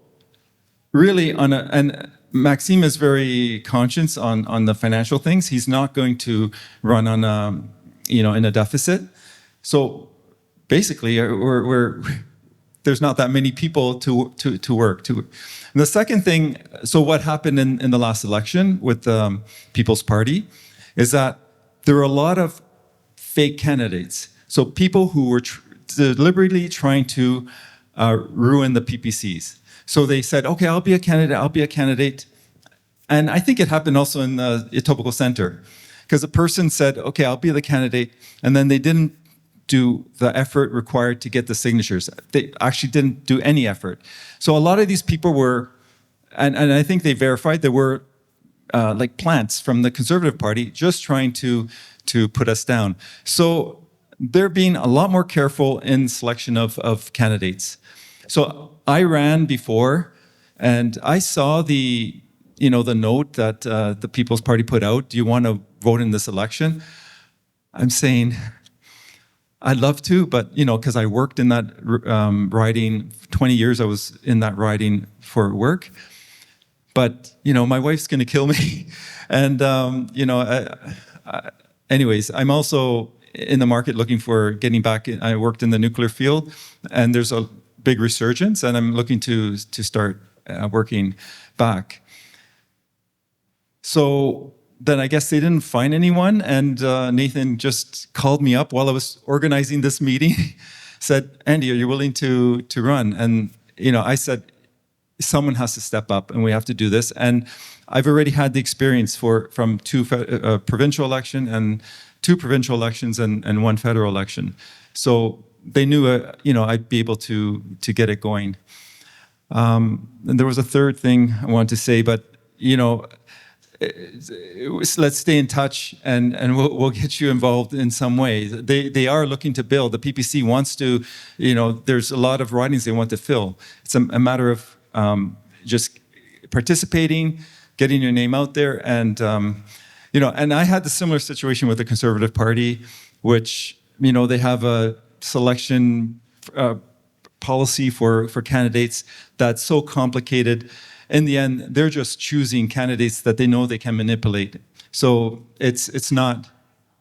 really, and Maxime is very conscious on the financial things. He's not going to run on in a deficit. So basically, there's not that many people to work. And the second thing, so what happened in the last election with the People's Party is that there were a lot of fake candidates. So people who were deliberately trying to ruin the PPCs. So they said, okay, I'll be a candidate. And I think it happened also in the Etobicoke Center, because a person said, okay, I'll be the candidate, and then they didn't do the effort required to get the signatures. They actually didn't do any effort. So a lot of these people were, and I think they verified, there were like plants from the Conservative Party just trying to put us down. So they're being a lot more careful in selection of candidates. So I ran before, and I saw the note that the People's Party put out. Do you want to vote in this election? I'm saying, I'd love to, but because I worked in that riding 20 years, I was in that riding for work. But my wife's going to kill me, and anyways, I'm also in the market looking for getting back. I worked in the nuclear field, and there's a big resurgence, and I'm looking to start working back. So then I guess they didn't find anyone, and Nathan just called me up while I was organizing this meeting, said, "Andy, are you willing to run?" And I said, someone has to step up, and we have to do this. And I've already had the experience from two provincial election and 2 provincial elections and 1 federal election. So they knew, I'd be able to get it going. And there was a third thing I wanted to say, but let's stay in touch, and we'll get you involved in some way. They are looking to build. The PPC wants to, there's a lot of ridings they want to fill. It's a matter of just participating, getting your name out there, and and I had the similar situation with the Conservative Party, which they have a selection policy for candidates that's so complicated. In the end, they're just choosing candidates that they know they can manipulate. So it's not,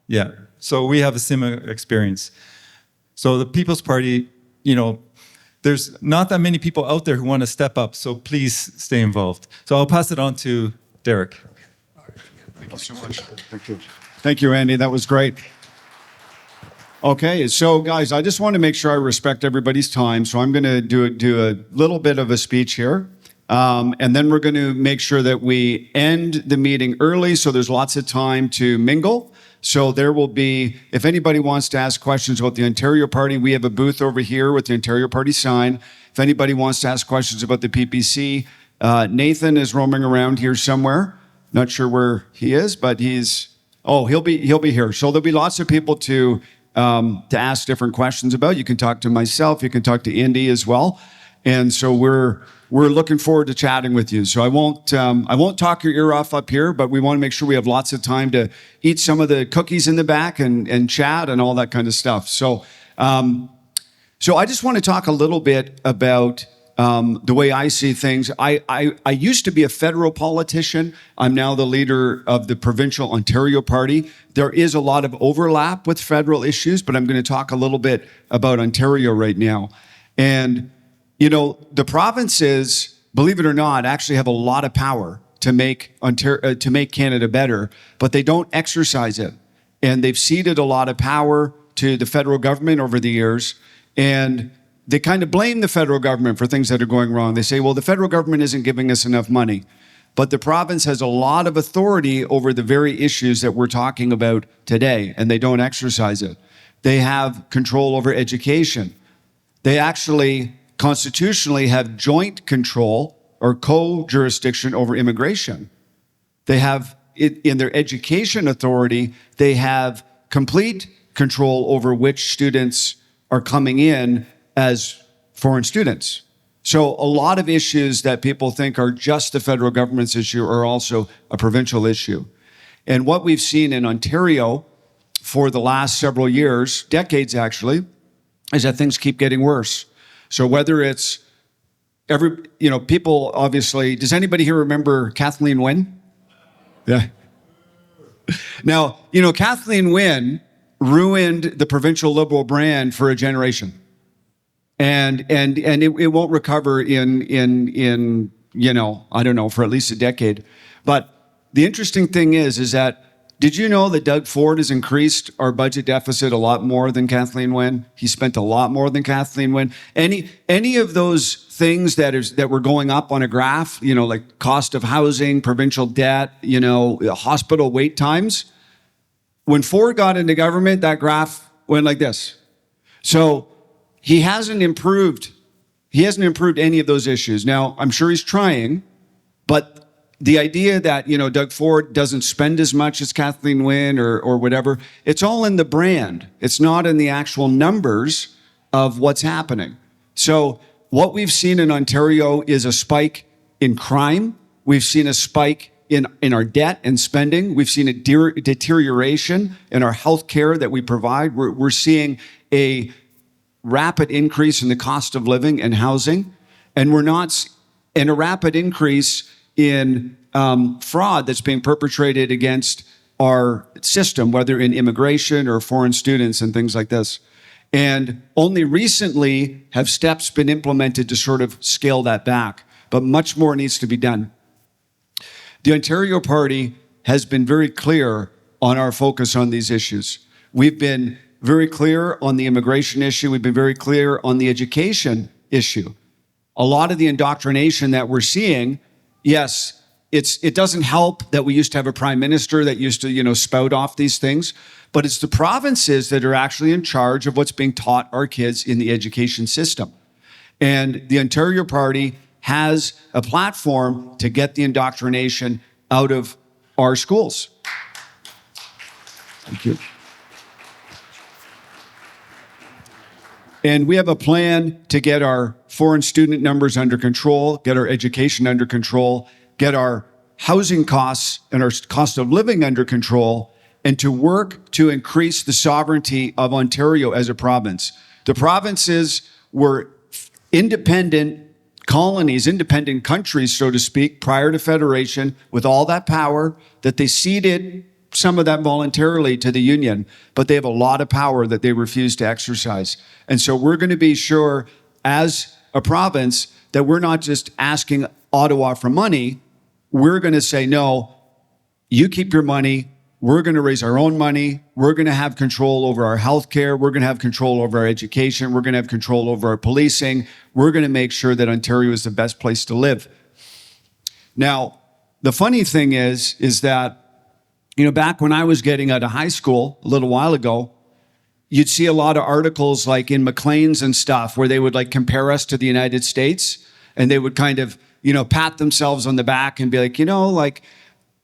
yeah. So we have a similar experience. So the People's Party, there's not that many people out there who want to step up, so please stay involved. So I'll pass it on to Derek. Thank you so much. Thank you. Thank you, Andy. That was great. Okay, so guys, I just want to make sure I respect everybody's time, so I'm going to do a little bit of a speech here. And then we're going to make sure that we end the meeting early so there's lots of time to mingle. So there will be, if anybody wants to ask questions about the Ontario Party, we have a booth over here with the Ontario Party sign. If anybody wants to ask questions about the PPC, Nathan is roaming around here somewhere. Not sure where he is, but he'll be here. So there'll be lots of people to ask different questions about. You can talk to myself, you can talk to Indy as well. And so we're looking forward to chatting with you. So I won't talk your ear off up here, but we want to make sure we have lots of time to eat some of the cookies in the back and chat and all that kind of stuff. So I just want to talk a little bit about the way I see things. I used to be a federal politician. I'm now the leader of the provincial Ontario Party. There is a lot of overlap with federal issues, but I'm going to talk a little bit about Ontario right now. And the provinces, believe it or not, actually have a lot of power to make Canada better, but they don't exercise it. And they've ceded a lot of power to the federal government over the years, and they kind of blame the federal government for things that are going wrong. They say, well, the federal government isn't giving us enough money. But the province has a lot of authority over the very issues that we're talking about today, and they don't exercise it. They have control over education. They actually constitutionally have joint control or co-jurisdiction over immigration. They have, in their education authority, they have complete control over which students are coming in as foreign students. So a lot of issues that people think are just the federal government's issue are also a provincial issue. And what we've seen in Ontario for the last several years, decades actually, is that things keep getting worse. So whether it's people obviously, does anybody here remember Kathleen Wynne? Yeah. Now, Kathleen Wynne ruined the provincial Liberal brand for a generation. And it won't recover in I don't know, for at least a decade. But the interesting thing is that Did you know that Doug Ford has increased our budget deficit a lot more than Kathleen Wynne? He spent a lot more than Kathleen Wynne. Any of those things that were going up on a graph, you know, like cost of housing, provincial debt, you know, hospital wait times, when Ford got into government, that graph went like this. So he hasn't improved any of those issues. Now, I'm sure he's trying, but the idea that, you know, Doug Ford doesn't spend as much as Kathleen Wynne or whatever, it's all in the brand. It's not in the actual numbers of what's happening. So what we've seen in Ontario is a spike in crime. We've seen a spike in our debt and spending. We've seen a deterioration in our health care that we provide. We're seeing a rapid increase in the cost of living and housing, and a rapid increase in fraud that's being perpetrated against our system, whether in immigration or foreign students and things like this. And only recently have steps been implemented to sort of scale that back, but much more needs to be done. The Ontario Party has been very clear on our focus on these issues. We've been very clear on the immigration issue. We've been very clear on the education issue. A lot of the indoctrination that we're seeing, yes, it doesn't help that we used to have a prime minister that used to, you know, spout off these things, but it's the provinces that are actually in charge of what's being taught our kids in the education system. And the Ontario Party has a platform to get the indoctrination out of our schools. Thank you. And we have a plan to get our foreign student numbers under control, get our education under control, get our housing costs and our cost of living under control, and to work to increase the sovereignty of Ontario as a province. The provinces were independent colonies, independent countries, so to speak, prior to federation, with all that power that they ceded some of that voluntarily to the union, but they have a lot of power that they refuse to exercise. And so we're going to be sure as a province that we're not just asking Ottawa for money. We're going to say, no, you keep your money. We're going to raise our own money. We're going to have control over our healthcare. We're going to have control over our education. We're going to have control over our policing. We're going to make sure that Ontario is the best place to live. Now, the funny thing is that, you know, back when I was getting out of high school a little while ago, you'd see a lot of articles like in Maclean's and stuff where they would like compare us to the United States, and they would kind of, you know, pat themselves on the back and be like, you know, like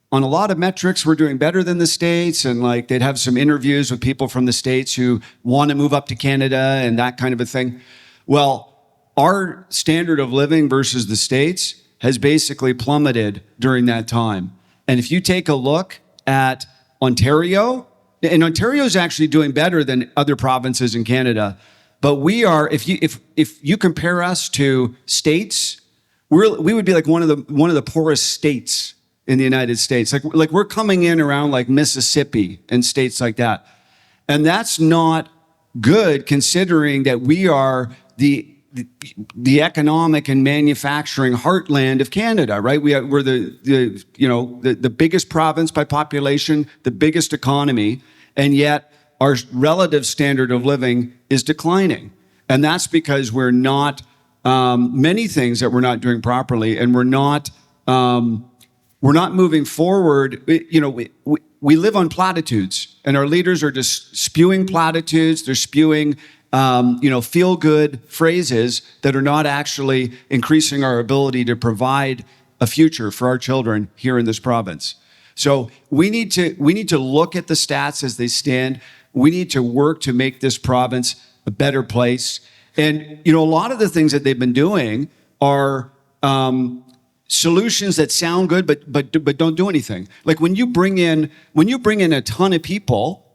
on a lot of metrics, we're doing better than the States. And like they'd have some interviews with people from the States who want to move up to Canada and that kind of a thing. Well, our standard of living versus the States has basically plummeted during that time. And if you take a look at Ontario, and Ontario is actually doing better than other provinces in Canada, but we are, if you compare us to states, we would be like one of the poorest states in the United States. Like we're coming in around like Mississippi and states like that. And that's not good considering that we are the economic and manufacturing heartland of Canada, right? We're the biggest province by population, the biggest economy, and yet our relative standard of living is declining. And that's because we're not, many things that we're not doing properly, and we're not moving forward. We live on platitudes, and our leaders are just spewing platitudes. They're spewing feel-good phrases that are not actually increasing our ability to provide a future for our children here in this province. So we need to look at the stats as they stand. We need to work to make this province a better place. And a lot of the things that they've been doing are solutions that sound good, but don't do anything. Like when you bring in a ton of people,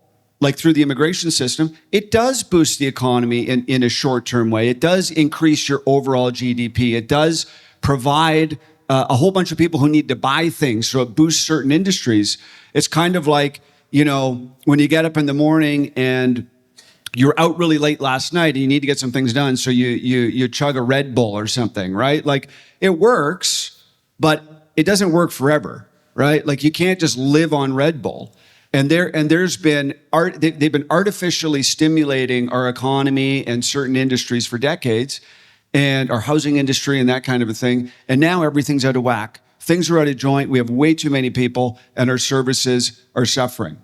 like through the immigration system, it does boost the economy in a short-term way. It does increase your overall GDP. It does provide a whole bunch of people who need to buy things, so it boosts certain industries. It's kind of like, when you get up in the morning and you're out really late last night and you need to get some things done, so you chug a Red Bull or something, right? Like it works, but it doesn't work forever, right? Like you can't just live on Red Bull. And there's been they've been artificially stimulating our economy and certain industries for decades, and our housing industry and that kind of a thing. And now everything's out of whack. Things are out of joint. We have way too many people, and our services are suffering.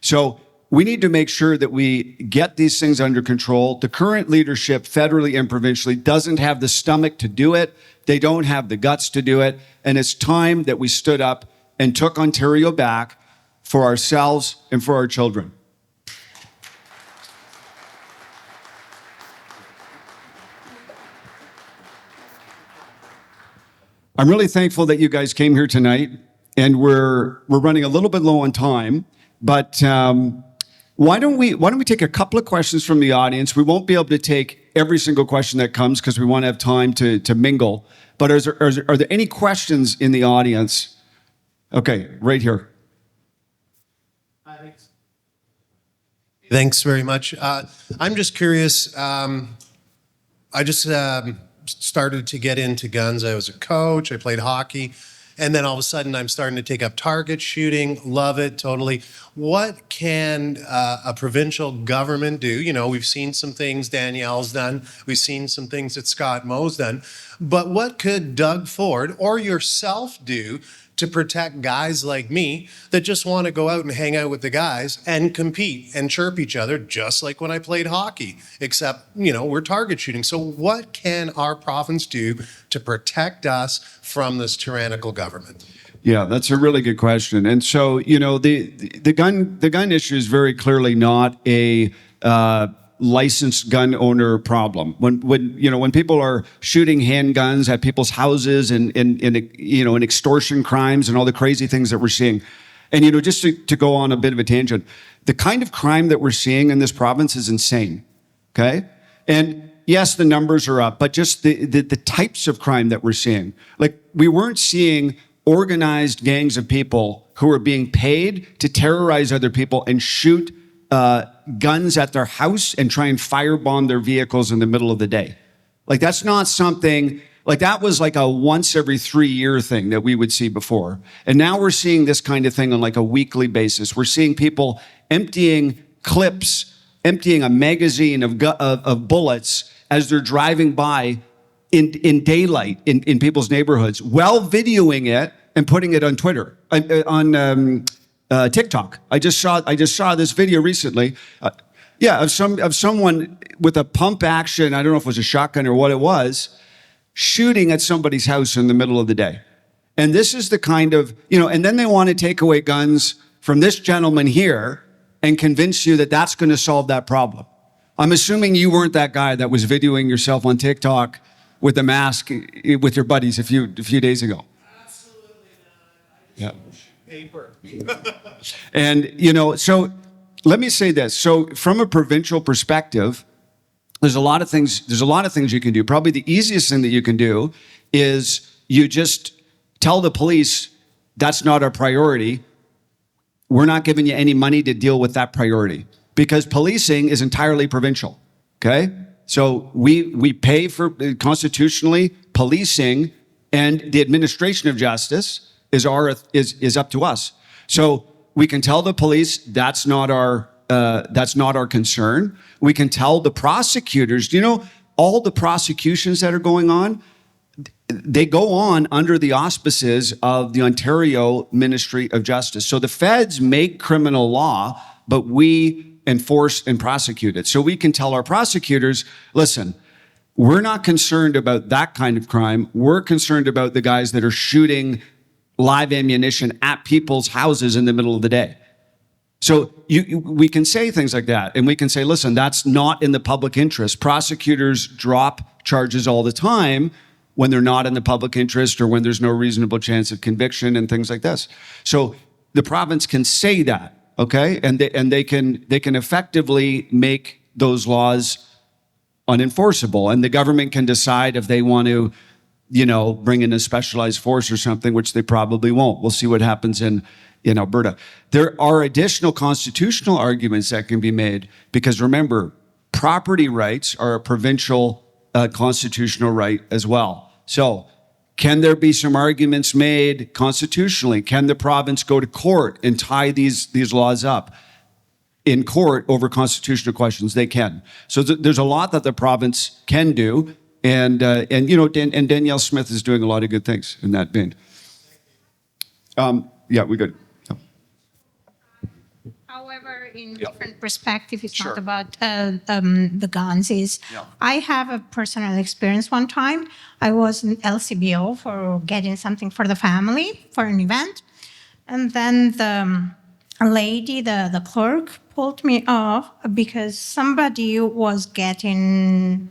So we need to make sure that we get these things under control. The current leadership, federally and provincially, doesn't have the stomach to do it. They don't have the guts to do it. And it's time that we stood up and took Ontario back for ourselves and for our children. I'm really thankful that you guys came here tonight, and we're running a little bit low on time, but why don't we take a couple of questions from the audience? We won't be able to take every single question that comes because we want to have time to mingle. But are there any questions in the audience? Okay, right here. Thanks very much. I'm just curious. I just started to get into guns. I was a coach. I played hockey. And then all of a sudden, I'm starting to take up target shooting. Love it, totally. What can a provincial government do? You know, we've seen some things Danielle's done. We've seen some things that Scott Moe's done. But what could Doug Ford or yourself do to protect guys like me that just want to go out and hang out with the guys and compete and chirp each other, just like when I played hockey, except, you know, we're target shooting. So what can our province do to protect us from this tyrannical government? Yeah, that's a really good question. And so, you know, the gun issue is very clearly not a licensed gun owner problem. When people are shooting handguns at people's houses and extortion crimes and all the crazy things that we're seeing. And, you know, just to go on a bit of a tangent, the kind of crime that we're seeing in this province is insane. Okay? And yes, the numbers are up, but just the types of crime that we're seeing. Like, we weren't seeing organized gangs of people who are being paid to terrorize other people and shoot guns at their house and try and firebomb their vehicles in the middle of the day. Like, that's not something, like, that was like a once every 3 year thing that we would see before. And now we're seeing this kind of thing on like a weekly basis. We're seeing people emptying clips, emptying a magazine of bullets as they're driving by in daylight in people's neighborhoods, while videoing it and putting it on Twitter, on TikTok. I just saw this video recently. Of someone with a pump action. I don't know if it was a shotgun or what it was, shooting at somebody's house in the middle of the day. And this is the kind of, you know, and then they want to take away guns from this gentleman here and convince you that that's going to solve that problem. I'm assuming you weren't that guy that was videoing yourself on TikTok with a mask with your buddies a few days ago. Absolutely not. Yeah. Paper. And, you know, so let me say this. So from a provincial perspective, there's a lot of things you can do. Probably the easiest thing that you can do is you just tell the police, that's not our priority. We're not giving you any money to deal with that priority, because policing is entirely provincial. Okay? So we pay for, constitutionally, policing and the administration of justice is up to us. So we can tell the police that's not our concern. We can tell the prosecutors, you know, all the prosecutions that are going on, they go on under the auspices of the Ontario Ministry of Justice. So the feds make criminal law, but we enforce and prosecute it. So we can tell our prosecutors, listen, we're not concerned about that kind of crime. We're concerned about the guys that are shooting live ammunition at people's houses in the middle of the day. So we can say things like that, and we can say, listen, that's not in the public interest. Prosecutors drop charges all the time when they're not in the public interest or when there's no reasonable chance of conviction and things like this. So the province can say that, okay? And they can effectively make those laws unenforceable, and the government can decide if they want to, you know, bring in a specialized force or something, which they probably won't. We'll see what happens in Alberta. There are additional constitutional arguments that can be made, because remember, property rights are a provincial constitutional right as well. So Can there be some arguments made constitutionally? Can the province go to court and tie these laws up in court over constitutional questions? They can. So there's a lot that the province can do, and Danielle Smith is doing a lot of good things in that vein. Yeah, we good. However, in different perspective, it's not about the guns. I have a personal experience. One time, I was in LCBO for getting something for the family for an event, and then the lady, the clerk, pulled me off because somebody was getting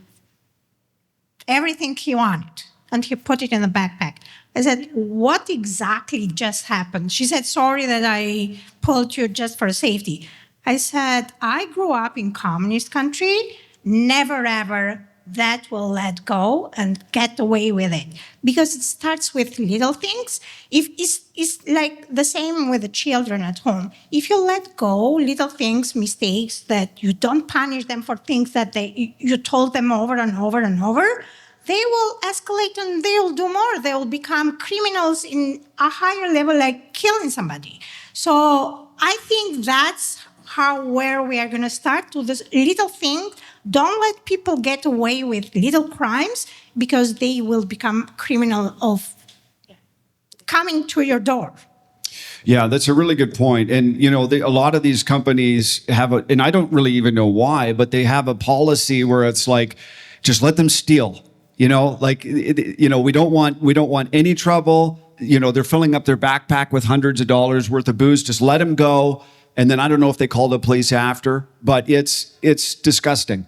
everything he wanted, and he put it in the backpack. I said, what exactly just happened? She said, sorry that I pulled you just for safety. I said, I grew up in communist country, never ever that will let go and get away with it. Because it starts with little things. If it's like the same with the children at home. If you let go little things, mistakes, that you don't punish them for things that you told them over and over and over, they will escalate and they will do more. They will become criminals in a higher level, like killing somebody. So I think that's where we are going to start, to this little thing. Don't let people get away with little crimes, because they will become criminal of coming to your door. Yeah, that's a really good point. And, a lot of these companies have and I don't really even know why, but they have a policy where it's like, just let them steal. We don't want any trouble. They're filling up their backpack with hundreds of dollars worth of booze. Just let them go. And then I don't know if they call the police after, but it's disgusting.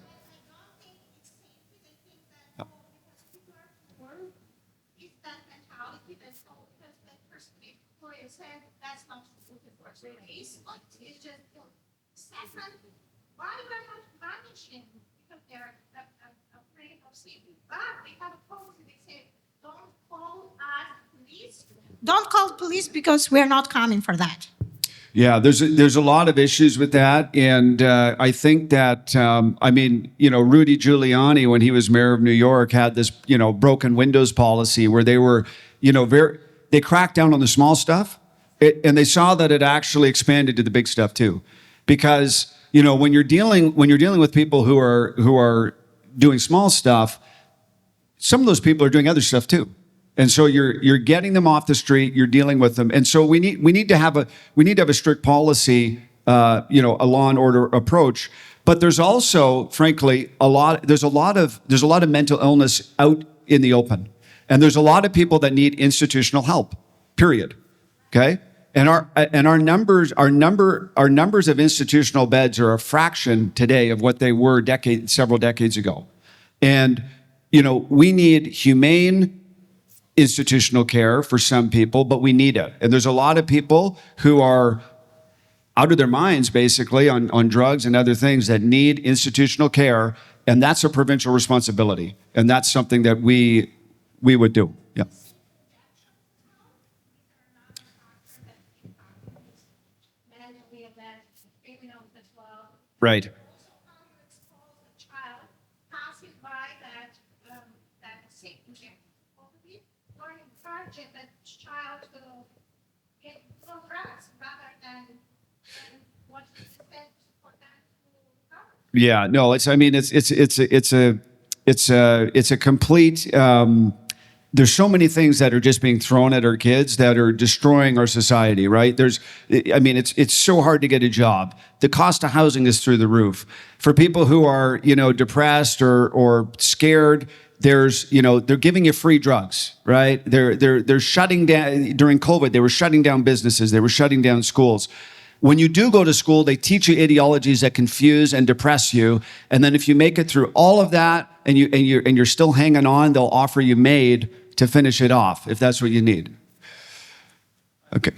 Don't call police because we're not coming for that. Yeah, there's a lot of issues with that, and I think that Rudy Giuliani, when he was mayor of New York, had this broken windows policy where they were they cracked down on the small stuff, and they saw that it actually expanded to the big stuff too, because when you're dealing with people who are doing small stuff, some of those people are doing other stuff too. And so you're getting them off the street, you're dealing with them. And so we need to have a strict policy, a law and order approach. But there's also, frankly, there's a lot of mental illness out in the open. And there's a lot of people that need institutional help. Period. Okay? And our numbers of institutional beds are a fraction today of what they were several decades ago. And we need humane institutional care for some people, but we need it. And there's a lot of people who are out of their minds, basically, on drugs and other things that need institutional care, and that's a provincial responsibility. And that's something that we would do. Yeah. Right. Yeah, no, it's a complete. There's so many things that are just being thrown at our kids that are destroying our society, right? It's so hard to get a job. The cost of housing is through the roof. For people who are, depressed or scared, they're giving you free drugs, right? They're shutting down during COVID. They were shutting down businesses. They were shutting down schools. When you do go to school, they teach you ideologies that confuse and depress you. And then if you make it through all of that and you're still hanging on, they'll offer you MAID to finish it off, if that's what you need. Okay.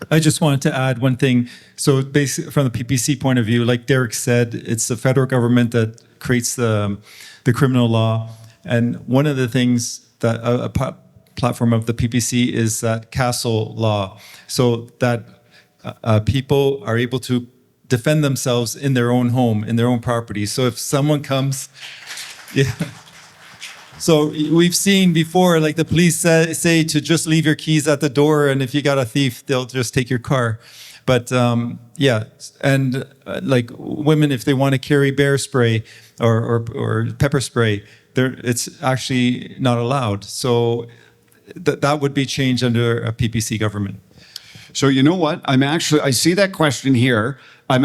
I just wanted to add one thing. So basically, from the PPC point of view, like Derek said, it's the federal government that creates the criminal law. And one of the things that a platform of the PPC is that castle law. So that people are able to defend themselves in their own home, in their own property. So if someone comes, yeah. So we've seen before, like the police say to just leave your keys at the door, and if you got a thief, they'll just take your car. But yeah, and like women, if they want to carry bear spray or pepper spray, it's actually not allowed. So that would be changed under a PPC government. So you know what? I see that question here. I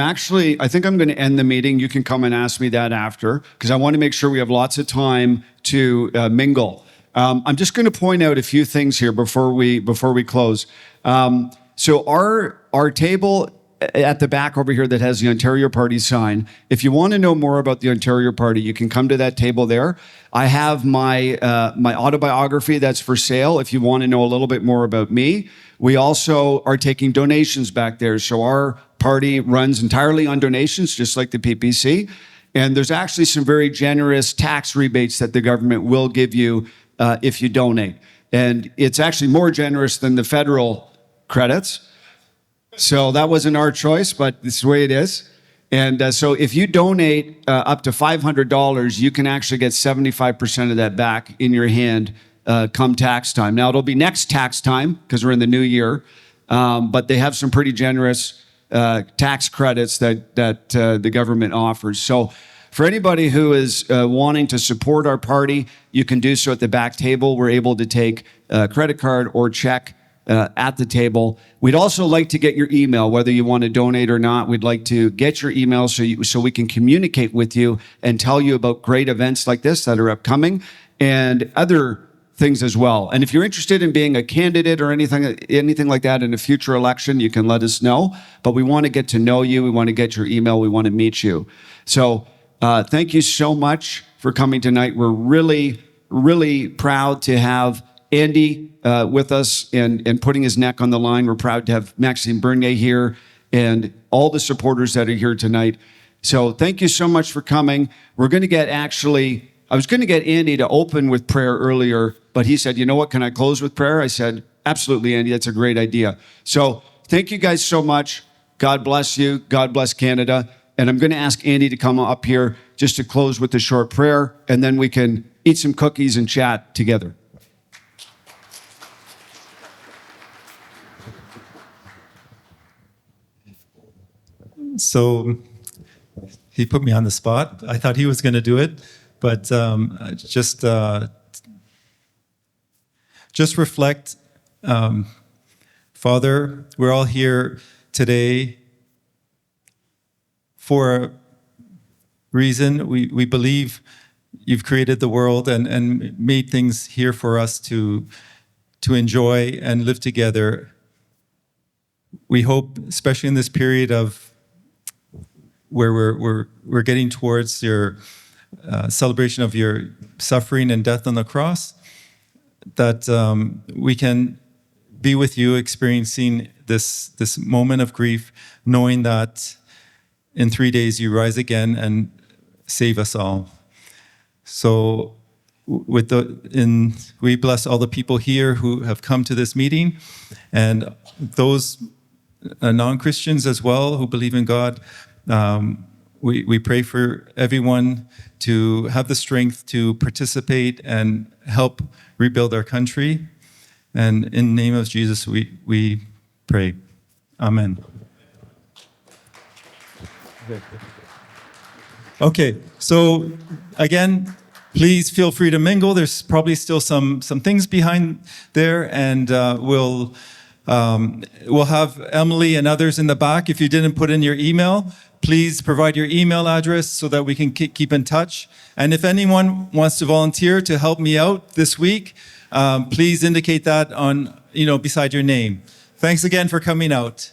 think I'm going to end the meeting. You can come and ask me that after, because I want to make sure we have lots of time to mingle. I'm just going to point out a few things here before we close. So our table at the back over here that has the Ontario Party sign, if you want to know more about the Ontario Party, you can come to that table there. I have my autobiography that's for sale if you want to know a little bit more about me. We also are taking donations back there. So our party runs entirely on donations, just like the PPC. And there's actually some very generous tax rebates that the government will give you if you donate. And it's actually more generous than the federal credits. So that wasn't our choice, but this is the way it is. And so if you donate up to $500, you can actually get 75% of that back in your hand come tax time. Now, it'll be next tax time because we're in the new year, but they have some pretty generous tax credits that the government offers. So for anybody who is wanting to support our party, you can do so at the back table. We're able to take a credit card or check at the table. We'd also like to get your email, whether you want to donate or not. We'd like to get your email so we can communicate with you and tell you about great events like this that are upcoming and other things as well. And if you're interested in being a candidate or anything like that in a future election, you can let us know. But we want to get to know you. We want to get your email. We want to meet you. So thank you so much for coming tonight. We're really, really proud to have Andy with us and putting his neck on the line. We're proud to have Maxime Bernier here and all the supporters that are here tonight. So thank you so much for coming. We're going to get I was going to get Andy to open with prayer earlier, but he said, you know what, can I close with prayer? I said, absolutely, Andy, that's a great idea. So thank you guys so much. God bless you. God bless Canada. And I'm going to ask Andy to come up here just to close with a short prayer, and then we can eat some cookies and chat together. So he put me on the spot. I thought he was going to do it, but just reflect. Father, we're all here today for a reason. We believe you've created the world and made things here for us to enjoy and live together. We hope, especially in this period of where we're getting towards your celebration of your suffering and death on the cross, that we can be with you, experiencing this moment of grief, knowing that in 3 days you rise again and save us all. So we bless all the people here who have come to this meeting, and those non-Christians as well who believe in God. We pray for everyone to have the strength to participate and help rebuild our country. And in the name of Jesus, we pray. Amen. Okay, so again, please feel free to mingle. There's probably still some things behind there, and we'll have Emily and others in the back. If you didn't put in your email, please provide your email address so that we can keep in touch. And if anyone wants to volunteer to help me out this week, please indicate that on beside your name. Thanks again for coming out.